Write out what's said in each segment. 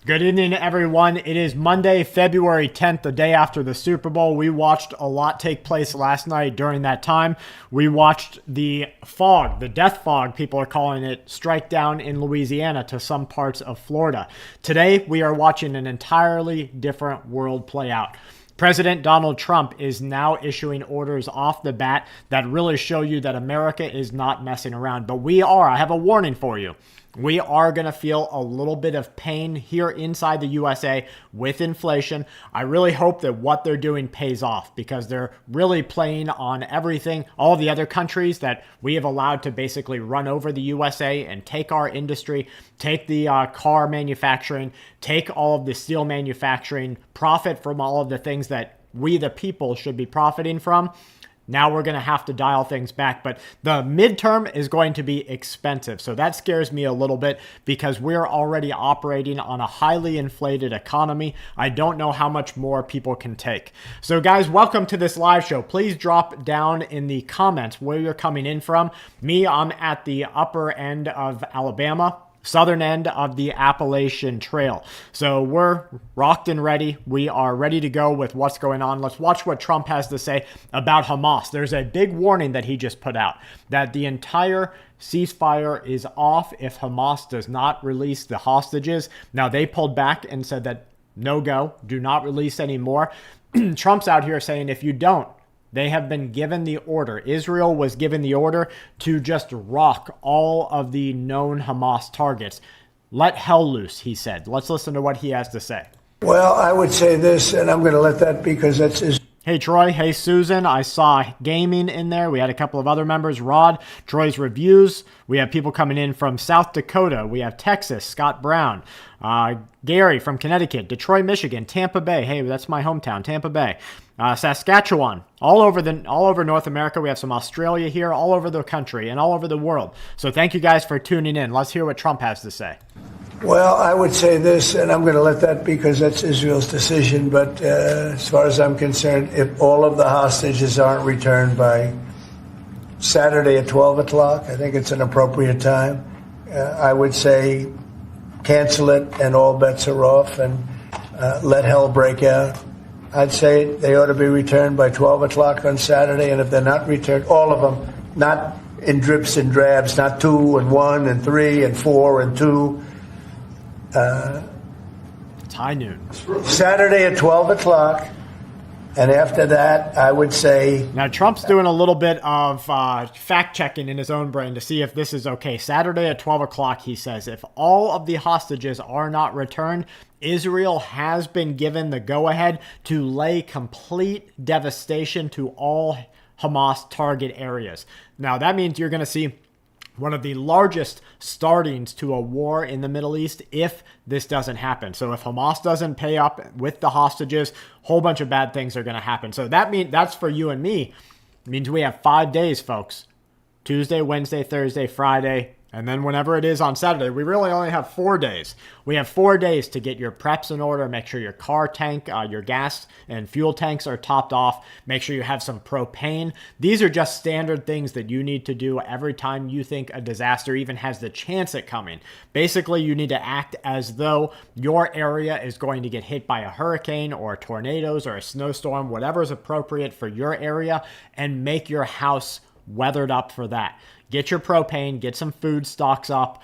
Good evening, everyone. It is Monday, February 10th, the day after the Super Bowl. We watched a lot take place last night during that time. We watched the fog, the death fog, people are calling it, strike down in Louisiana to some parts of Florida. Today, we are watching an entirely different world play out. President Donald Trump is now issuing orders off the bat that really show you that America is not messing around. But we are. I have a warning for you. We are going to feel a little bit of pain here inside the USA with inflation. I really hope that what they're doing pays off because they're really playing on everything. All the other countries that we have allowed to basically run over the USA and take our industry, take the car manufacturing, take all of the steel manufacturing, profit from all of the things that we, the people, should be profiting from. Now we're going to have to dial things back, but the midterm is going to be expensive. So that scares me a little bit because we're already operating on a highly inflated economy. I don't know how much more people can take. So guys, welcome to this live show. Please drop down in the comments where you're coming in from. Me, I'm at the upper end of Alabama, southern end of the Appalachian Trail. So we're rocked and ready. We are ready to go with what's going on. Let's watch what Trump has to say about Hamas. There's a big warning that he just put out that the entire ceasefire is off if Hamas does not release the hostages. Now they pulled back and said that no go, do not release anymore. Trump's out here saying if you don't, they have been given the order. Israel was given the order to just rock all of the known Hamas targets. Let hell loose, he said. Let's listen to what he has to say. Well, I would say this, and I'm going to let that because that's his. Hey, Troy. Hey, Susan. I saw gaming in there. We had a couple of other members. Rod, Troy's reviews. We have people coming in from South Dakota. We have Texas, Scott Brown. Gary from Connecticut, Detroit, Michigan, Tampa Bay. Hey, that's my hometown, Tampa Bay. Saskatchewan, all over North America. We have some Australia here, all over the country and all over the world. So thank you guys for tuning in. Let's hear what Trump has to say. Well, I would say this, and I'm going to let that because that's Israel's decision. But as far as I'm concerned, if all of the hostages aren't returned by Saturday at 12 o'clock, I think it's an appropriate time. I would say cancel it and all bets are off and let hell break out. I'd say they ought to be returned by 12 o'clock on Saturday, and if they're not returned, all of them, not in drips and drabs, not 2 and 1 and 3 and 4 and 2. It's high noon. Saturday at 12 o'clock, and after that, I would say... Now, Trump's doing a little bit of fact-checking in his own brain to see if this is okay. Saturday at 12 o'clock, he says, if all of the hostages are not returned, Israel has been given the go-ahead to lay complete devastation to all Hamas target areas. Now, that means you're going to see one of the largest startings to a war in the Middle East if this doesn't happen. So if Hamas doesn't pay up with the hostages, a whole bunch of bad things are going to happen. So that's for you and me. It means we have 5 days, folks. Tuesday, Wednesday, Thursday, Friday, and then whenever it is on Saturday. We really only have 4 days. We have 4 days to get your preps in order, make sure your car tank, your gas and fuel tanks are topped off, make sure you have some propane. These are just standard things that you need to do every time you think a disaster even has the chance at coming. Basically, you need to act as though your area is going to get hit by a hurricane or tornadoes or a snowstorm, whatever is appropriate for your area, and make your house weathered up for that. Get your propane, get some food stocks up,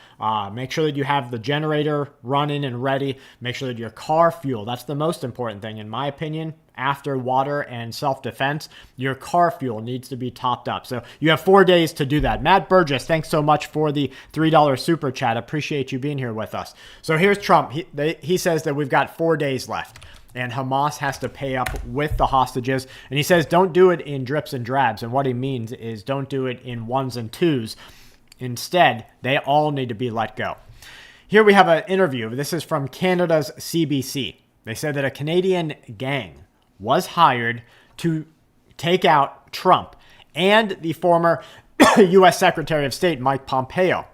make sure that you have the generator running and ready, make sure that your car fuel, that's the most important thing in my opinion, after water and self-defense, your car fuel needs to be topped up. So you have 4 days to do that. Matt Burgess, thanks so much for the $3 super chat. Appreciate you being here with us. So here's Trump. He says that we've got 4 days left and Hamas has to pay up with the hostages. And he says don't do it in drips and drabs. And what he means is don't do it in ones and twos. Instead, they all need to be let go. Here we have an interview. This is from Canada's CBC. They said that a Canadian gang was hired to take out Trump and the former U.S. Secretary of State, Mike Pompeo.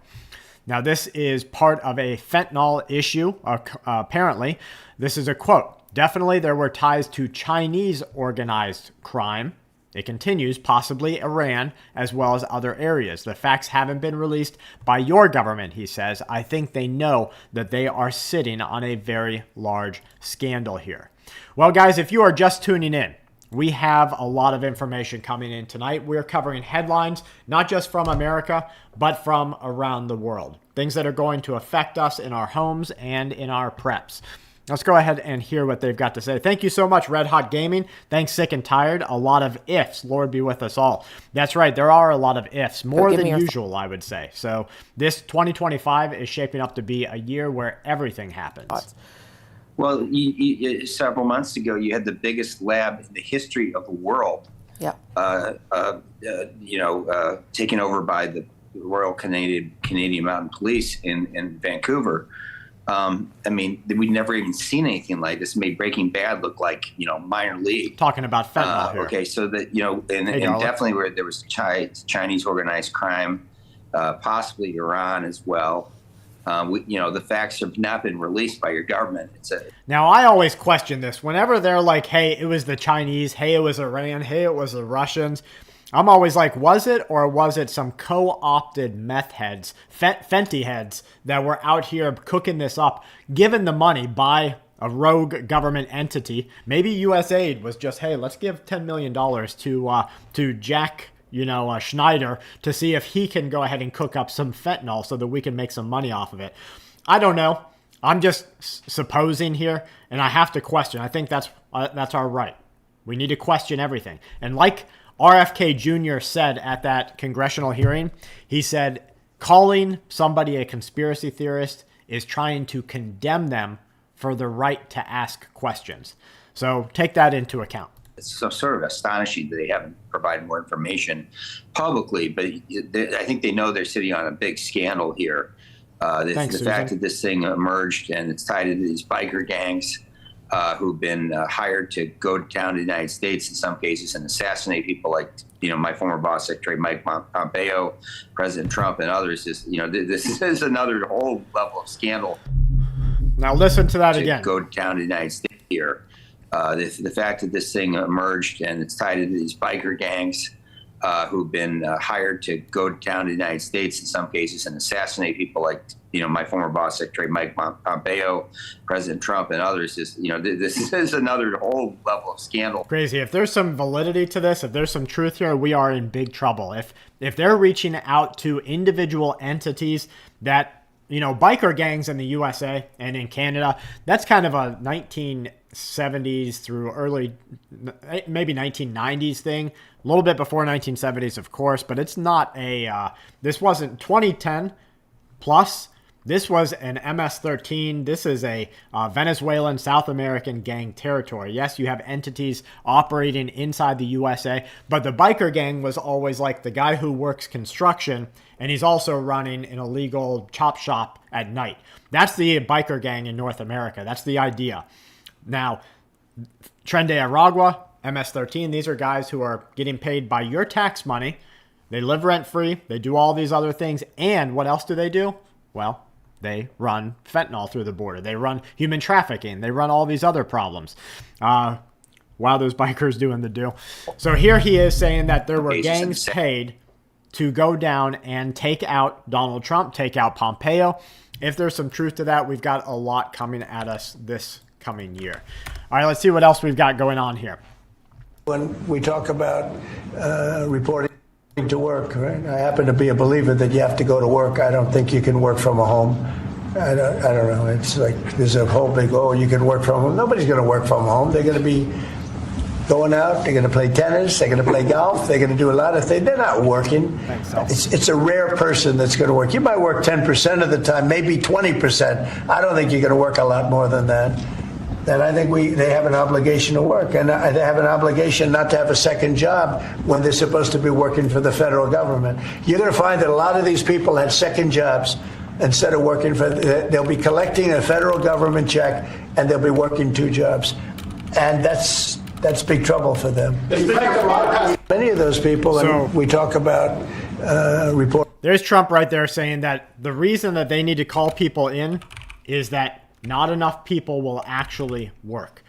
Now, this is part of a fentanyl issue, apparently. This is a quote. Definitely there were ties to Chinese organized crime. It continues, possibly Iran, as well as other areas. The facts haven't been released by your government, he says. I think they know that they are sitting on a very large scandal here. Well, guys, if you are just tuning in, we have a lot of information coming in tonight. We're covering headlines, not just from America, but from around the world. Things that are going to affect us in our homes and in our preps. Let's go ahead and hear what they've got to say. Thank you so much, Red Hot Gaming. Thanks, Sick and Tired. A lot of ifs. Lord be with us all. That's right. There are a lot of ifs, more than usual, I would say. So this 2025 is shaping up to be a year where everything happens. Well, several months ago, you had the biggest lab in the history of the world, taken over by the Royal Canadian Mounted Police in Vancouver. I mean, we'd never even seen anything like this. It made Breaking Bad look like, minor league. Talking about fentanyl here. Okay, so that, and definitely where there was Chinese organized crime, possibly Iran as well. The facts have not been released by your government. Now, I always question this. Whenever they're like, hey, it was the Chinese, hey, it was Iran, hey, it was the Russians, I'm always like, was it, or was it some co-opted meth heads, Fenty heads that were out here cooking this up, given the money by a rogue government entity? Maybe USAID was just, hey, let's give $10 million to Jack Schneider to see if he can go ahead and cook up some fentanyl so that we can make some money off of it. I don't know. I'm just supposing here, and I have to question. I think that's our right. We need to question everything. And like RFK Jr. said at that congressional hearing, he said calling somebody a conspiracy theorist is trying to condemn them for the right to ask questions. So take that into account. It's so sort of astonishing that they haven't provided more information publicly, but I think they know they're sitting on a big scandal here. The fact that this thing emerged and it's tied into these biker gangs who've been hired to go down to the United States in some cases and assassinate people like, my former boss, Secretary Mike Pompeo, President Trump, and others. This is another whole level of scandal. Now listen to that again. Go down to the United States here. The fact that this thing emerged and it's tied into these biker gangs who've been hired to go down to the United States in some cases and assassinate people like, my former boss, Secretary Mike Pompeo, President Trump, and others. This is another whole level of scandal. Crazy. If there's some validity to this, if there's some truth here, we are in big trouble. If they're reaching out to individual entities that, biker gangs in the USA and in Canada, that's kind of a 1970s through early, maybe 1990s thing. A little bit before 1970s, of course, but it's not this wasn't 2010 plus. This was an MS-13. This is a Venezuelan, South American gang territory. Yes, you have entities operating inside the USA, but the biker gang was always like the guy who works construction, and he's also running an illegal chop shop at night. That's the biker gang in North America. That's the idea. Now, Tren de Aragua, MS-13, these are guys who are getting paid by your tax money. They live rent-free. They do all these other things. And what else do they do? Well, they run fentanyl through the border. They run human trafficking. They run all these other problems. Wow, those bikers doing the do. So here he is saying that there were gangs paid to go down and take out Donald Trump, take out Pompeo. If there's some truth to that, we've got a lot coming at us this coming year. All right, let's see what else we've got going on here. When we talk about reporting to work, right? I happen to be a believer that you have to go to work. I don't think you can work from a home. I don't know. It's like there's a whole big, you can work from home. Nobody's going to work from home. They're going to be going out. They're going to play tennis. They're going to play golf. They're going to do a lot of things. They're not working. It's a rare person that's going to work. You might work 10% of the time, maybe 20%. I don't think you're going to work a lot more than that. And I think they have an obligation to work, and they have an obligation not to have a second job when they're supposed to be working for the federal government. You're going to find that a lot of these people had second jobs instead of working they'll be collecting a federal government check, and they'll be working two jobs. And that's big trouble for them. Many of those people, and we talk about report. There's Trump right there saying that the reason that they need to call people in is that not enough people will actually work.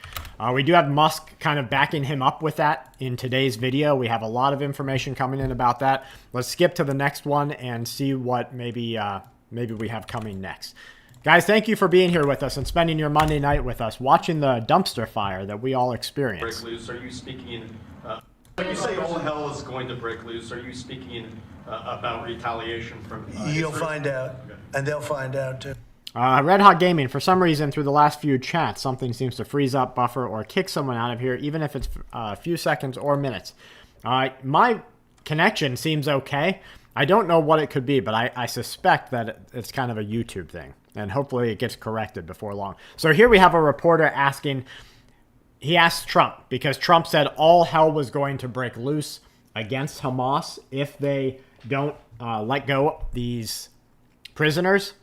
We do have Musk kind of backing him up with that in today's video. We have a lot of information coming in about that. Let's skip to the next one and see what maybe we have coming next. Guys, thank you for being here with us and spending your Monday night with us, watching the dumpster fire that we all experience. Break loose. Are you speaking in, when you say all hell is going to break loose, are you speaking in, about retaliation from You'll find out, and they'll find out too. Red Hot Gaming, for some reason, through the last few chats, something seems to freeze up, buffer, or kick someone out of here, even if it's a few seconds or minutes. My connection seems okay. I don't know what it could be, but I suspect that it's kind of a YouTube thing. And hopefully it gets corrected before long. So here we have a reporter asking, he asked Trump, because Trump said all hell was going to break loose against Hamas if they don't let go these prisoners.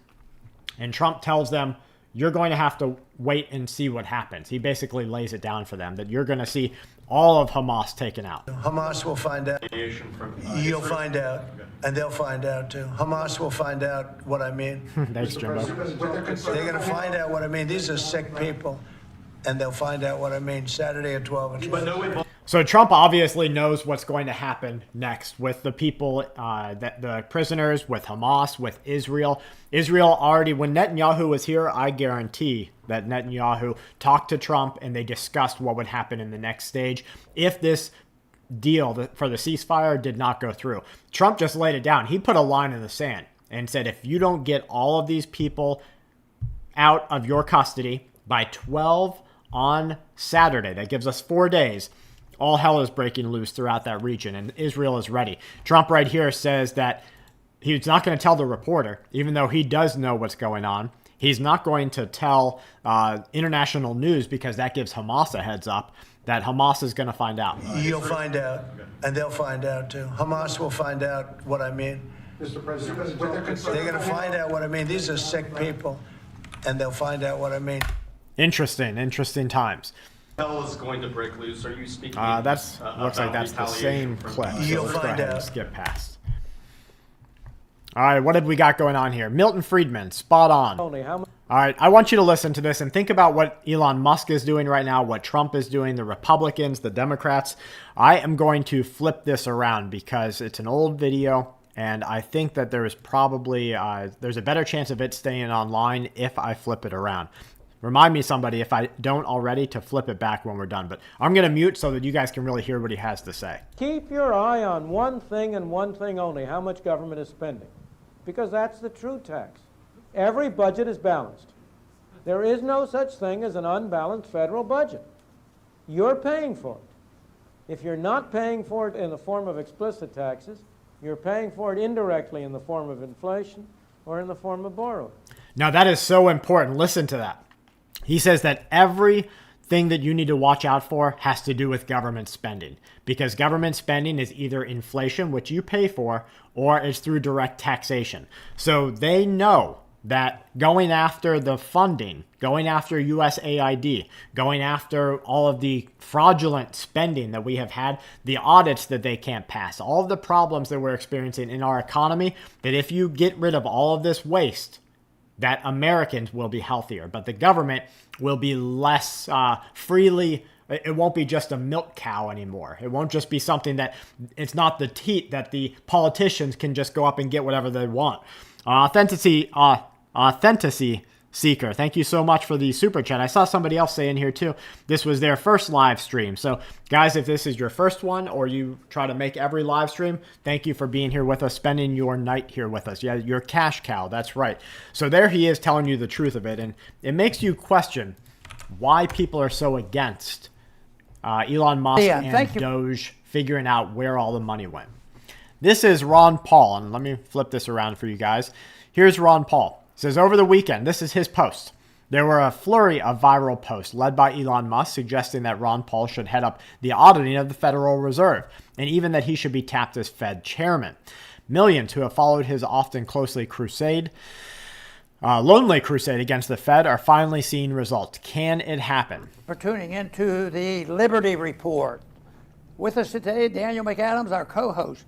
And Trump tells them, you're going to have to wait and see what happens. He basically lays it down for them that you're going to see all of Hamas taken out. Hamas will find out. You'll find out, and they'll find out too. Hamas will find out what I mean. Thanks, Jimbo. They're going to find out what I mean. These are sick people, and they'll find out what I mean Saturday at 12 o'clock. So Trump obviously knows what's going to happen next with the people, the prisoners, with Hamas, with Israel. Israel already, when Netanyahu was here, I guarantee that Netanyahu talked to Trump and they discussed what would happen in the next stage if this deal for the ceasefire did not go through. Trump just laid it down. He put a line in the sand and said, if you don't get all of these people out of your custody by 12 on Saturday, that gives us 4 days, all hell is breaking loose throughout that region, and Israel is ready. Trump right here says that he's not going to tell the reporter, even though he does know what's going on. He's not going to tell international news because that gives Hamas a heads up that Hamas is going to find out. You'll find out, and they'll find out too. Hamas will find out what I mean. Mr. President, they're going to find out what I mean. These are sick people, and they'll find out what I mean. Interesting times. Hell is going to break loose. Are you speaking? Looks like that's the same clip. So You'll let's go find ahead and out. skip past. All right, what have we got going on here? Milton Friedman, spot on. All right, I want you to listen to this and think about what Elon Musk is doing right now, what Trump is doing, the Republicans, the Democrats. I am going to flip this around because it's an old video, and I think that there is probably there's a better chance of it staying online if I flip it around. Remind me, somebody, if I don't already, to flip it back when we're done. But I'm going to mute so that you guys can really hear what he has to say. Keep your eye on one thing and one thing only, how much government is spending. Because that's the true tax. Every budget is balanced. There is no such thing as an unbalanced federal budget. You're paying for it. If you're not paying for it in the form of explicit taxes, you're paying for it indirectly in the form of inflation or in the form of borrowing. Now, that is so important. Listen to that. He says that everything that you need to watch out for has to do with government spending, because government spending is either inflation, which you pay for, or it's through direct taxation. So they know that going after the funding, going after USAID, going after all of the fraudulent spending that we have had, the audits that they can't pass, all of the problems that we're experiencing in our economy, that if you get rid of all of this waste, that Americans will be healthier, but the government will be less freely. It won't be just a milk cow anymore. It won't just be something that it's not the teat that the politicians can just go up and get whatever they want. Authenticity Seeker, thank you so much for the super chat. I saw somebody else say in here too, this was their first live stream. So guys, if this is your first one or you try to make every live stream, thank you for being here with us, spending your night here with us. Yeah, your cash cow, that's right. So there he is telling you the truth of it. And it makes you question why people are so against Elon Musk and Doge figuring out where all the money went. This is Ron Paul, and let me flip this around for you guys. Here's Ron Paul. It says, over the weekend, this is his post, there were a flurry of viral posts led by Elon Musk suggesting that Ron Paul should head up the auditing of the Federal Reserve, and even that he should be tapped as Fed chairman. Millions who have followed his often lonely crusade against the Fed are finally seeing results. Can it happen? For tuning into the Liberty Report. With us today, Daniel McAdams, our co-host.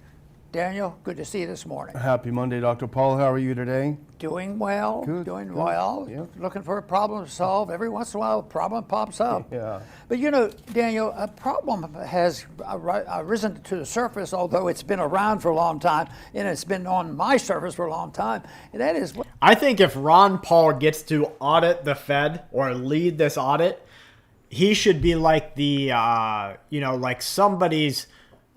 Daniel, good to see you this morning. Happy Monday, Dr. Paul. How are you today? Doing well, Good, doing good. well. Yeah. Looking for a problem to solve. Every once in a while, a problem pops up. Yeah. But you know, Daniel, a problem has risen to the surface, although it's been around for a long time, and it's been on my surface for a long time, and that is what I think if Ron Paul gets to audit the Fed or lead this audit, he should be like the, like somebody's,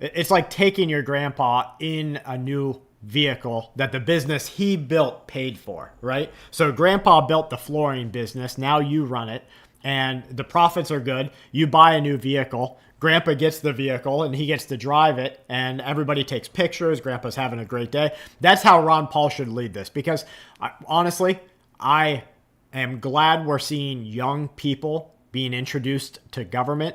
it's like taking your grandpa in a new vehicle that the business he built paid for, right? So grandpa built the flooring business. Now you run it and the profits are good. You buy a new vehicle. Grandpa gets the vehicle and he gets to drive it and everybody takes pictures. Grandpa's having a great day. That's how Ron Paul should lead this because honestly, I am glad we're seeing young people being introduced to government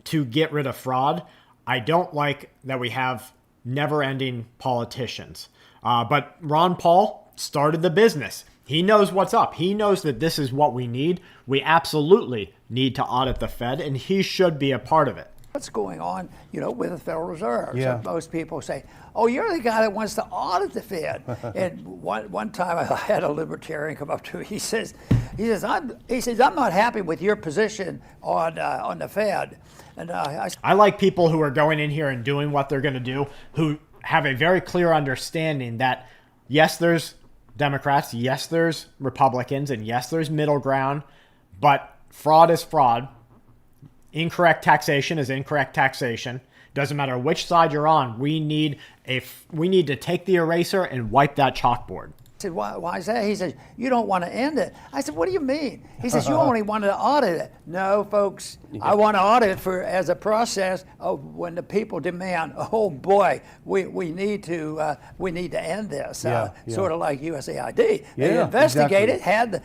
to get rid of fraud. I don't like that we have never-ending politicians. But Ron Paul started the business. He knows what's up. He knows that this is what we need. We absolutely need to audit the Fed, and he should be a part of it. what's going on, with the Federal Reserve. Yeah. So most people say, oh, you're the guy that wants to audit the Fed. And one time I had a libertarian come up to me. He says, I'm not happy with your position on the Fed. And I like people who are going in here and doing what they're going to do, who have a very clear understanding that, yes, there's Democrats, yes, there's Republicans, and yes, there's middle ground, but fraud is fraud. Incorrect taxation is incorrect taxation. Doesn't matter which side you're on. We need to take the eraser and wipe that chalkboard. I said, why is that? He says, you don't want to end it. I said, what do you mean? He says, you only want to audit it. No, folks, I want to audit it as a process of when the people demand, oh boy, we need to end this. Sort of like USAID. They investigated, exactly.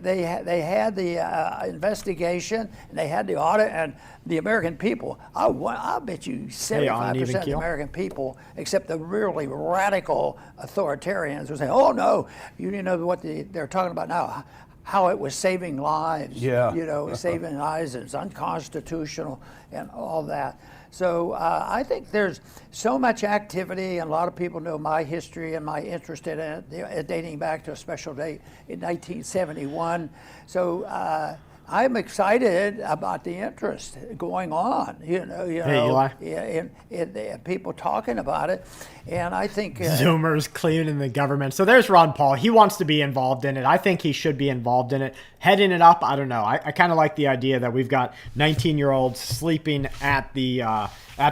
they had the investigation, and they had the audit, and the American people, I'll bet you 75% of the American people, except the really radical authoritarians, will say, oh no, you know what they're talking about now, how it was saving lives, saving lives, and it's unconstitutional and all that. So I think there's so much activity, and a lot of people know my history and my interest in it, dating back to a special date in 1971. So I'm excited about the interest going on, and people talking about it, and I think Zoomers cleaning the government. So there's Ron Paul. He wants to be involved in it. I think he should be involved in it. Heading it up, I don't know. I kind of like the idea that we've got 19-year-olds sleeping at the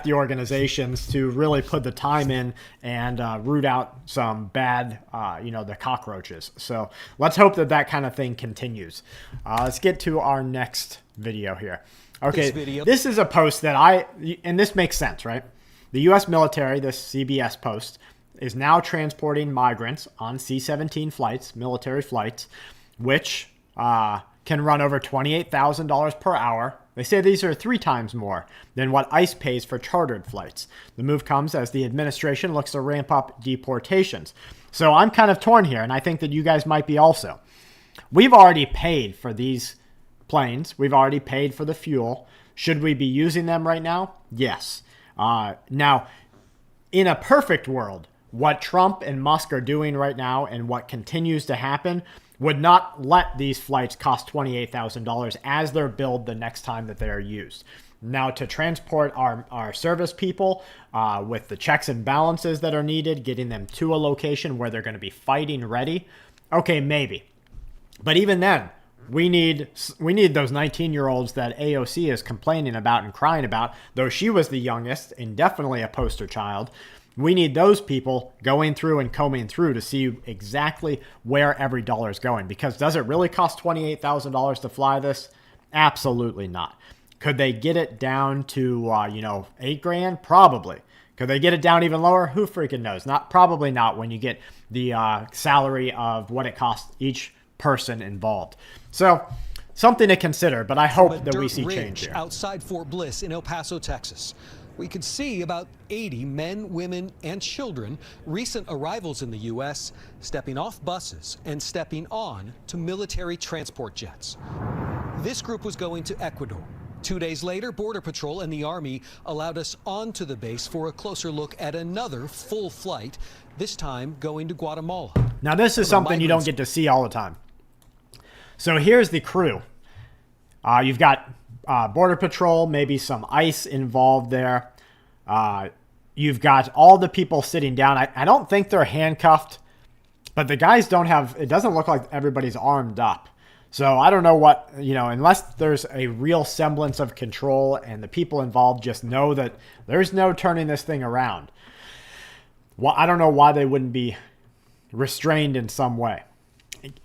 organizations to really put the time in and root out some bad, the cockroaches. So let's hope that kind of thing continues. Let's get to our next video here. Okay, this is a post that and this makes sense, right? The U.S. military, this CBS post, is now transporting migrants on C-17 flights, military flights, which can run over $28,000 per hour. They say these are 3 times more than what ICE pays for chartered flights. The move comes as the administration looks to ramp up deportations. So I'm kind of torn here, and I think that you guys might be also. We've already paid for these planes. We've already paid for the fuel. Should we be using them right now? Yes. Now, in a perfect world, what Trump and Musk are doing right now and what continues to happen would not let these flights cost $28,000 as they're billed the next time that they are used. Now, to transport our service people with the checks and balances that are needed, getting them to a location where they're going to be fighting ready, okay, maybe. But even then, we need those 19-year-olds that AOC is complaining about and crying about, though she was the youngest and definitely a poster child. We need those people going through and combing through to see exactly where every dollar is going. Because does it really cost $28,000 to fly this? Absolutely not. Could they get it down to $8,000? Probably. Could they get it down even lower? Who freaking knows? Probably not when you get the salary of what it costs each person involved. So something to consider, but I hope that we see change here. Outside Fort Bliss in El Paso, Texas, we could see about 80 men, women, and children, recent arrivals in the U.S., stepping off buses and stepping on to military transport jets. This group was going to Ecuador, 2 days later, Border Patrol and the Army allowed us onto the base for a closer look at another full flight, this time going to Guatemala. Now, this is something you don't get to see all the time. So here's the crew. You've got Border Patrol, maybe some ICE involved there. You've got all the people sitting down. I don't think they're handcuffed, but the guys don't have, it doesn't look like everybody's armed up. So I don't know what, unless there's a real semblance of control and the people involved just know that there's no turning this thing around. Well, I don't know why they wouldn't be restrained in some way.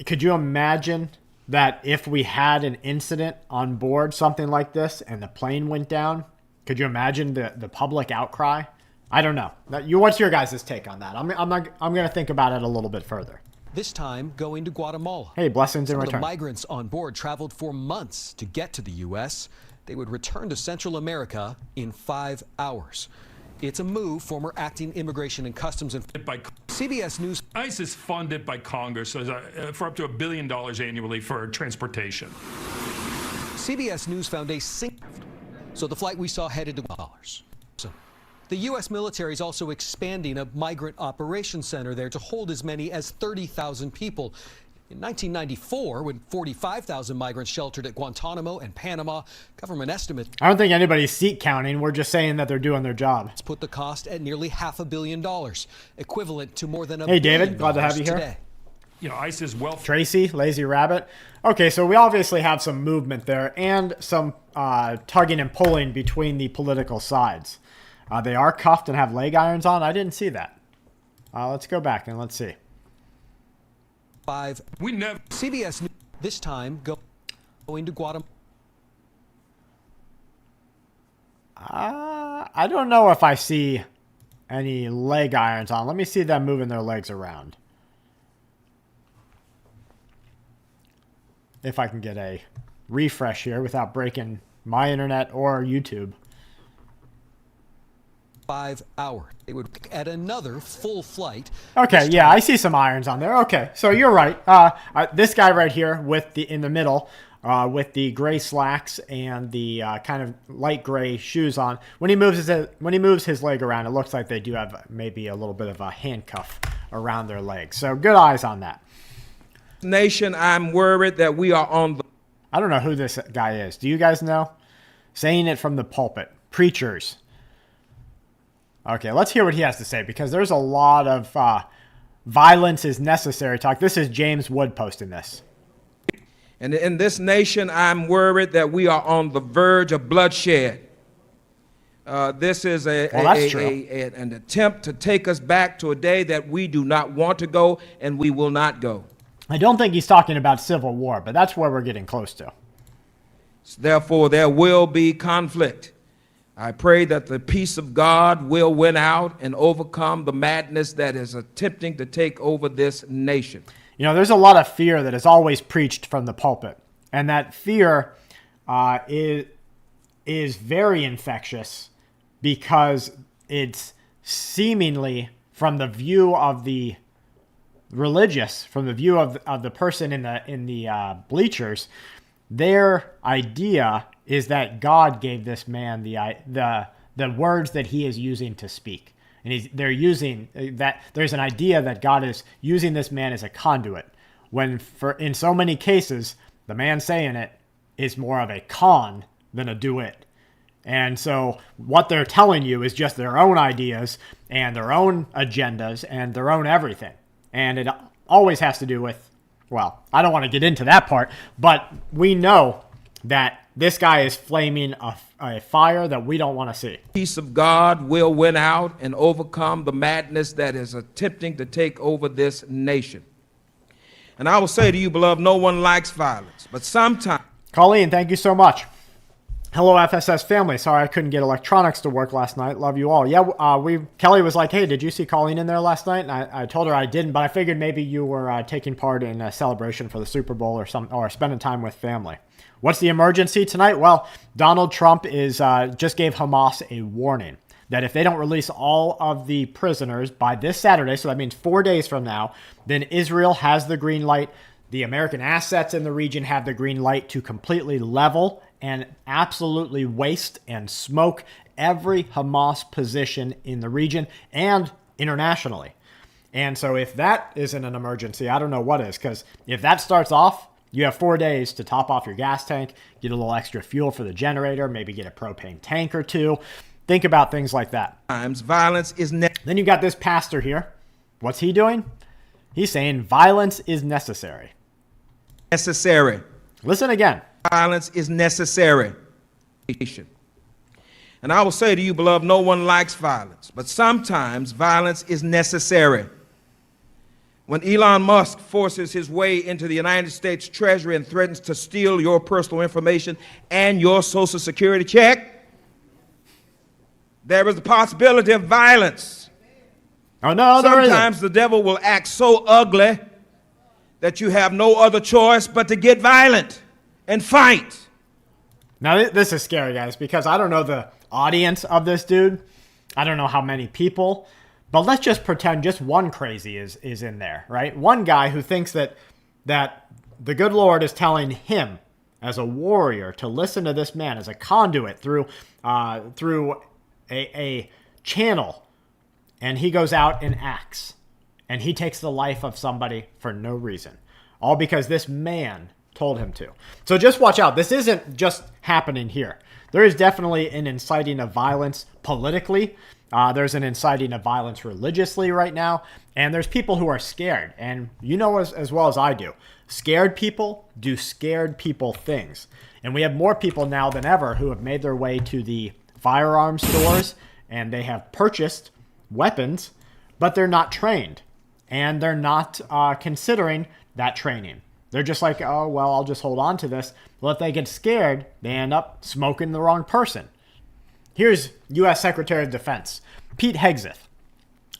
Could you imagine that if we had an incident on board, something like this, and the plane went down? Could you imagine the public outcry? I don't know. What's your guys' take on that? I'm going to think about it a little bit further. This time going to Guatemala. Hey, blessings in return. The migrants on board traveled for months to get to the U.S. They would return to Central America in 5 hours. It's a move former acting Immigration and Customs and CBS News. ICE is funded by Congress for up to $1 billion annually for transportation. CBS News found a so the flight we saw headed to dollars. The U.S. military is also expanding a migrant operations center there to hold as many as 30,000 people. In 1994, when 45,000 migrants sheltered at Guantanamo and Panama, government estimates. I don't think anybody's seat counting. We're just saying that they're doing their job. It's put the cost at nearly $500 million, equivalent to more than $1 billion. Hey, David, glad to have you here. ICE is well. Tracy, Lazy Rabbit. Okay, so we obviously have some movement there and some tugging and pulling between the political sides. They are cuffed and have leg irons on. I didn't see that. Let's go back and let's see. We never. CBS News this time going to Guatemala. I don't know if I see any leg irons on. Let me see them moving their legs around. If I can get a refresh here without breaking my internet or YouTube. 5 hours. They would at another full flight. Okay, yeah, I see some irons on there. Okay, so you're right. This guy right here with in the middle with the gray slacks and the kind of light gray shoes on. When he moves his leg around, it looks like they do have maybe a little bit of a handcuff around their leg. So good eyes on that. Nation, I'm worried that we are on the... I don't know who this guy is. Do you guys know? Saying it from the pulpit. Preachers. Okay, let's hear what he has to say, because there's a lot of violence is necessary talk. This is James Wood posting this. And in this nation, I'm worried that we are on the verge of bloodshed. This is an attempt to take us back to a day that we do not want to go, and we will not go. I don't think he's talking about civil war, but that's where we're getting close to. Therefore, there will be conflict. I pray that the peace of God will win out and overcome the madness that is attempting to take over this nation. There's a lot of fear that is always preached from the pulpit, and that fear is very infectious because it's seemingly from the view of the religious, from the view of the person in the bleachers. Their idea is that God gave this man the words that he is using to speak. And they're using that. There's an idea that God is using this man as a conduit, when in so many cases, the man saying it is more of a con than a do it. And so what they're telling you is just their own ideas and their own agendas and their own everything. And it always has to do with, well, I don't want to get into that part, but we know that this guy is flaming a fire that we don't want to see. Peace of God will win out and overcome the madness that is attempting to take over this nation. And I will say to you, beloved, no one likes violence, but sometimes... Colleen, thank you so much. Hello, FSS family. Sorry I couldn't get electronics to work last night. Love you all. Yeah, Kelly was like, hey, did you see Colleen in there last night? And I told her I didn't, but I figured maybe you were taking part in a celebration for the Super Bowl or spending time with family. What's the emergency tonight? Well, Donald Trump is just gave Hamas a warning that if they don't release all of the prisoners by this Saturday, so that means 4 days from now, then Israel has the green light. The American assets in the region have the green light to completely level and absolutely waste and smoke every Hamas position in the region and internationally. And so if that isn't an emergency, I don't know what is, because if that starts off, you have 4 days to top off your gas tank, get a little extra fuel for the generator, maybe get a propane tank or two. Think about things like that. Violence is Then you got this pastor here. What's he doing? He's saying violence is necessary. Necessary. Listen again. Violence is necessary. And I will say to you, beloved, no one likes violence, but sometimes violence is necessary. When Elon Musk forces his way into the United States Treasury and threatens to steal your personal information and your Social Security check, there is the possibility of violence. Oh, no, there isn't. Sometimes the devil will act so ugly that you have no other choice but to get violent and fight. Now, this is scary, guys, because I don't know the audience of this dude. I don't know how many people. But let's just pretend just one crazy is in there, right? One guy who thinks that the good Lord is telling him as a warrior to listen to this man as a conduit through a channel, and he goes out and acts, and he takes the life of somebody for no reason, all because this man told him to. So just watch out. This isn't just happening here. There is definitely an inciting of violence politically. There's an inciting of violence religiously right now. And there's people who are scared. And you know as well as I do, scared people do scared people things. And we have more people now than ever who have made their way to the firearm stores and they have purchased weapons, but they're not trained. And they're not considering that training. They're just like, oh, well, I'll just hold on to this. Well, if they get scared, they end up smoking the wrong person. Here's U.S. Secretary of Defense, Pete Hegseth.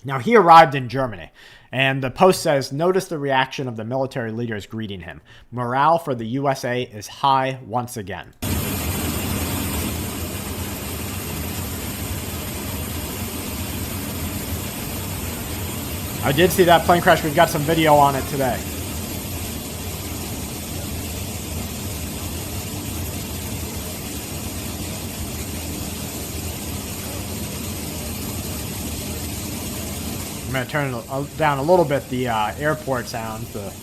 Now, he arrived in Germany, and the Post says, notice the reaction of the military leaders greeting him. Morale for the USA is high once again. I did see that plane crash. We've got some video on it today. I'm going to turn down a little bit the airport sound. The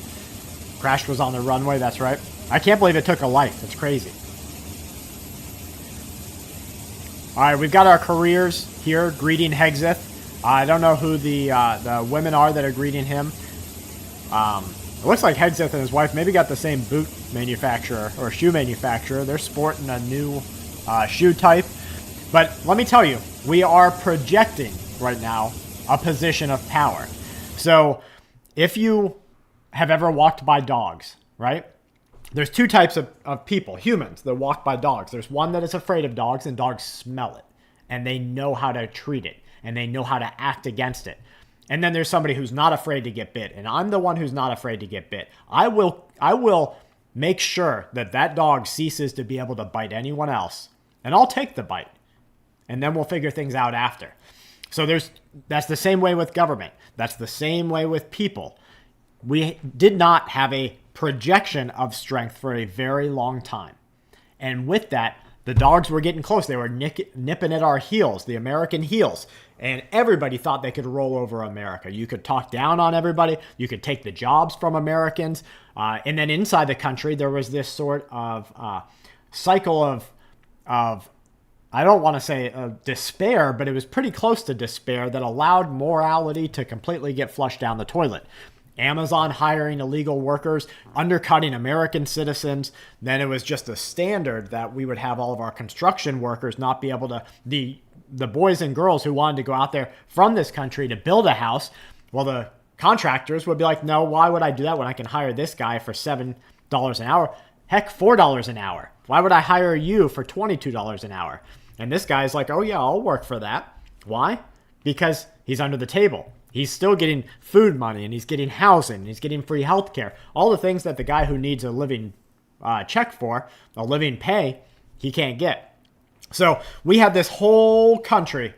crash was on the runway, that's right. I can't believe it took a life. It's crazy. All right, we've got our careers here greeting Hegseth. I don't know who the women are that are greeting him. It looks like Hegseth and his wife maybe got the same boot manufacturer or shoe manufacturer. They're sporting a new shoe type. But let me tell you, we are projecting right now a position of power. So if you have ever walked by dogs, right? There's two types of people, humans, that walk by dogs. There's one that is afraid of dogs, and dogs smell it, and they know how to treat it, and they know how to act against it. And then there's somebody who's not afraid to get bit, and I'm the one who's not afraid to get bit. I will make sure that dog ceases to be able to bite anyone else, and I'll take the bite, and then we'll figure things out after. So that's the same way with government. That's the same way with people. We did not have a projection of strength for a very long time. And with that, the dogs were getting close. They were nipping at our heels, the American heels. And everybody thought they could roll over America. You could talk down on everybody. You could take the jobs from Americans. And then inside the country, there was this sort of cycle of I don't want to say despair, but it was pretty close to despair that allowed morality to completely get flushed down the toilet. Amazon hiring illegal workers, undercutting American citizens. Then it was just a standard that we would have all of our construction workers not be able to, the boys and girls who wanted to go out there from this country to build a house, well, the contractors would be like, no, why would I do that when I can hire this guy for $7 an hour? Heck, $4 an hour. Why would I hire you for $22 an hour? And this guy's like, oh yeah, I'll work for that. Why? Because he's under the table. He's still getting food money, and he's getting housing, and he's getting free health care. All the things that the guy who needs a living check for, a living pay, he can't get. So we have this whole country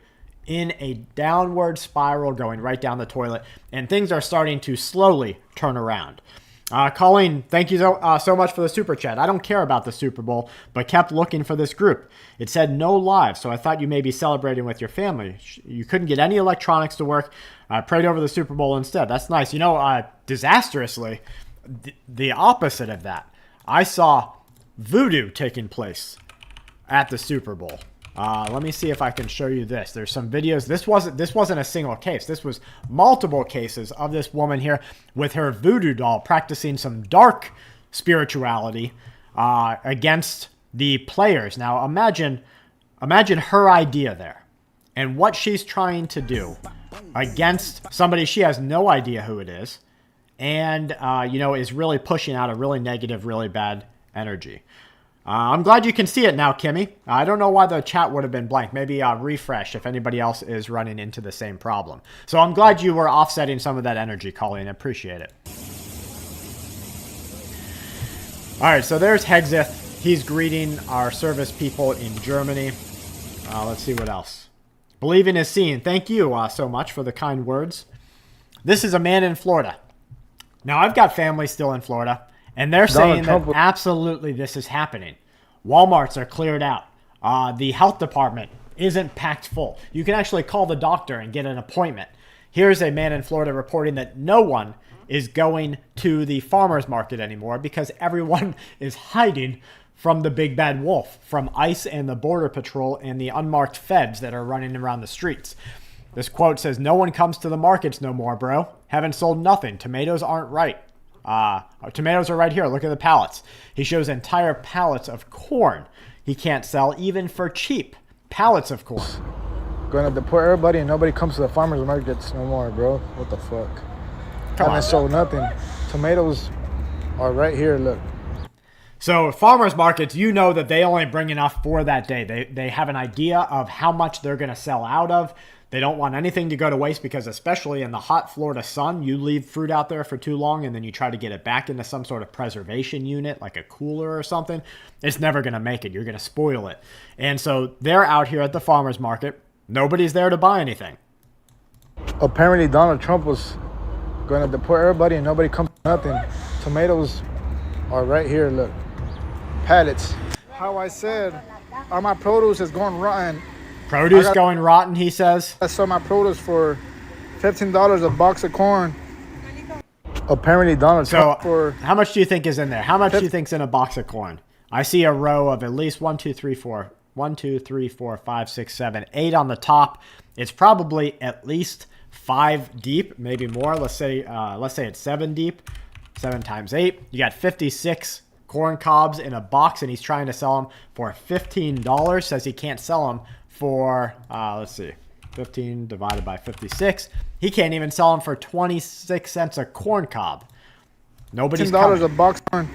in a downward spiral going right down the toilet, and things are starting to slowly turn around. Colleen, thank you so much for the super chat. I don't care about the Super Bowl, but kept looking for this group. It said no live, so I thought you may be celebrating with your family. You couldn't get any electronics to work. I prayed over the Super Bowl instead. That's nice. You know, disastrously, the opposite of that. I saw voodoo taking place at the Super Bowl. Let me see if I can show you this. There's some videos. This wasn't a single case. This was multiple cases of this woman here with her voodoo doll practicing some dark spirituality against the players. Now imagine her idea there and what she's trying to do against somebody she has no idea who it is, and you know, is really pushing out a really negative, really bad energy. I'm glad you can see it now, Kimmy. I don't know why the chat would have been blank. Maybe refresh if anybody else is running into the same problem. So I'm glad you were offsetting some of that energy, Colleen. I appreciate it. All right, so there's Hexith. He's greeting our service people in Germany. Let's see what else. Believing is seen. Thank you so much for the kind words. This is a man in Florida. Now, I've got family still in Florida. And they're saying that absolutely this is happening. Walmarts are cleared out. The health department isn't packed full. You can actually call the doctor and get an appointment. Here's a man in Florida reporting that no one is going to the farmer's market anymore because everyone is hiding from the big bad wolf, from ICE and the Border Patrol and the unmarked feds that are running around the streets. This quote says, "No one comes to the markets no more, bro. Haven't sold nothing. Tomatoes aren't right. Tomatoes are right here. Look at the pallets." He shows entire pallets of corn he can't sell even for cheap. Pallets of corn. Going to deport everybody and nobody comes to the farmers markets no more, bro. What the fuck? Haven't sold nothing. Tomatoes are right here. Look. So farmers markets, you know that they only bring enough for that day. They have an idea of how much they're going to sell out of. They don't want anything to go to waste because especially in the hot Florida sun, you leave fruit out there for too long and then you try to get it back into some sort of preservation unit like a cooler or something. It's never going to make it. You're going to spoil it. And so they're out here at the farmer's market. Nobody's there to buy anything. Apparently Donald Trump was going to deport everybody and nobody comes to nothing. Tomatoes are right here. Look. Pallets. How I said, all my produce is going rotten. Produce going rotten, he says. I sold my produce for $15 a box of corn. Apparently Donald Trump for... How much do you think is in there? How much do you think's in a box of corn? I see a row of at least 1, 2, 3, 4, 5, 6, 7, 8 on the top. It's probably at least 5 deep, maybe more. Let's say it's 7 deep. 7 times 8. You got 56 corn cobs in a box, and he's trying to sell them for $15. Says he can't sell them for, let's see, 15 divided by 56. He can't even sell them for 26 cents a corn cob. Nobody's $10 a box corn.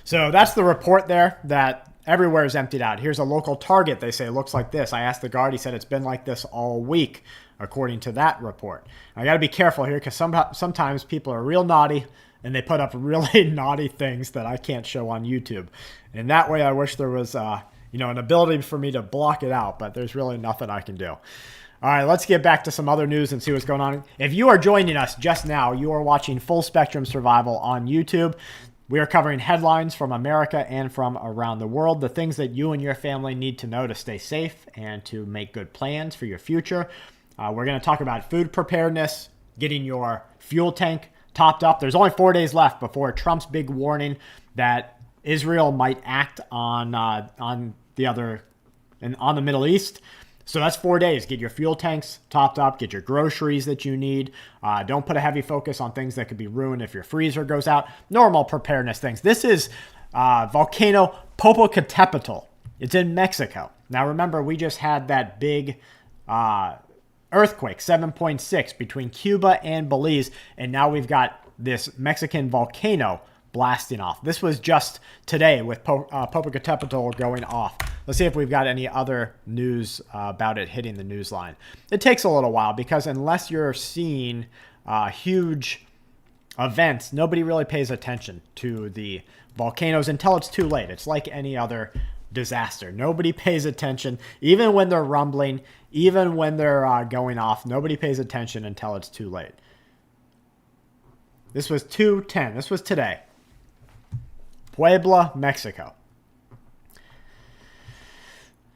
So that's the report there, that everywhere is emptied out. Here's a local Target. They say it looks like this. I asked the guard. He said it's been like this all week, according to that report. I got to be careful here because sometimes people are real naughty and they put up really naughty things that I can't show on YouTube. And that way I wish there was an ability for me to block it out, but there's really nothing I can do. All right, let's get back to some other news and see what's going on. If you are joining us just now, you are watching Full Spectrum Survival on YouTube. We are covering headlines from America and from around the world, the things that you and your family need to know to stay safe and to make good plans for your future. We're going to talk about food preparedness, getting your fuel tank topped up. There's only 4 days left before Trump's big warning that Israel might act on the Middle East. So that's 4 days. Get your fuel tanks topped up. Get your groceries that you need. Don't put a heavy focus on things that could be ruined if your freezer goes out. Normal preparedness things. This is volcano Popocatépetl. It's in Mexico. Now remember, we just had that big earthquake, 7.6, between Cuba and Belize, and now we've got this Mexican volcano blasting off. This was just today with Popocatépetl going off. Let's see if we've got any other news about it hitting the news line. It takes a little while because unless you're seeing huge events, nobody really pays attention to the volcanoes until it's too late. It's like any other disaster. Nobody pays attention, even when they're rumbling, even when they're going off. Nobody pays attention until it's too late. This was 2:10. This was today. Puebla, Mexico.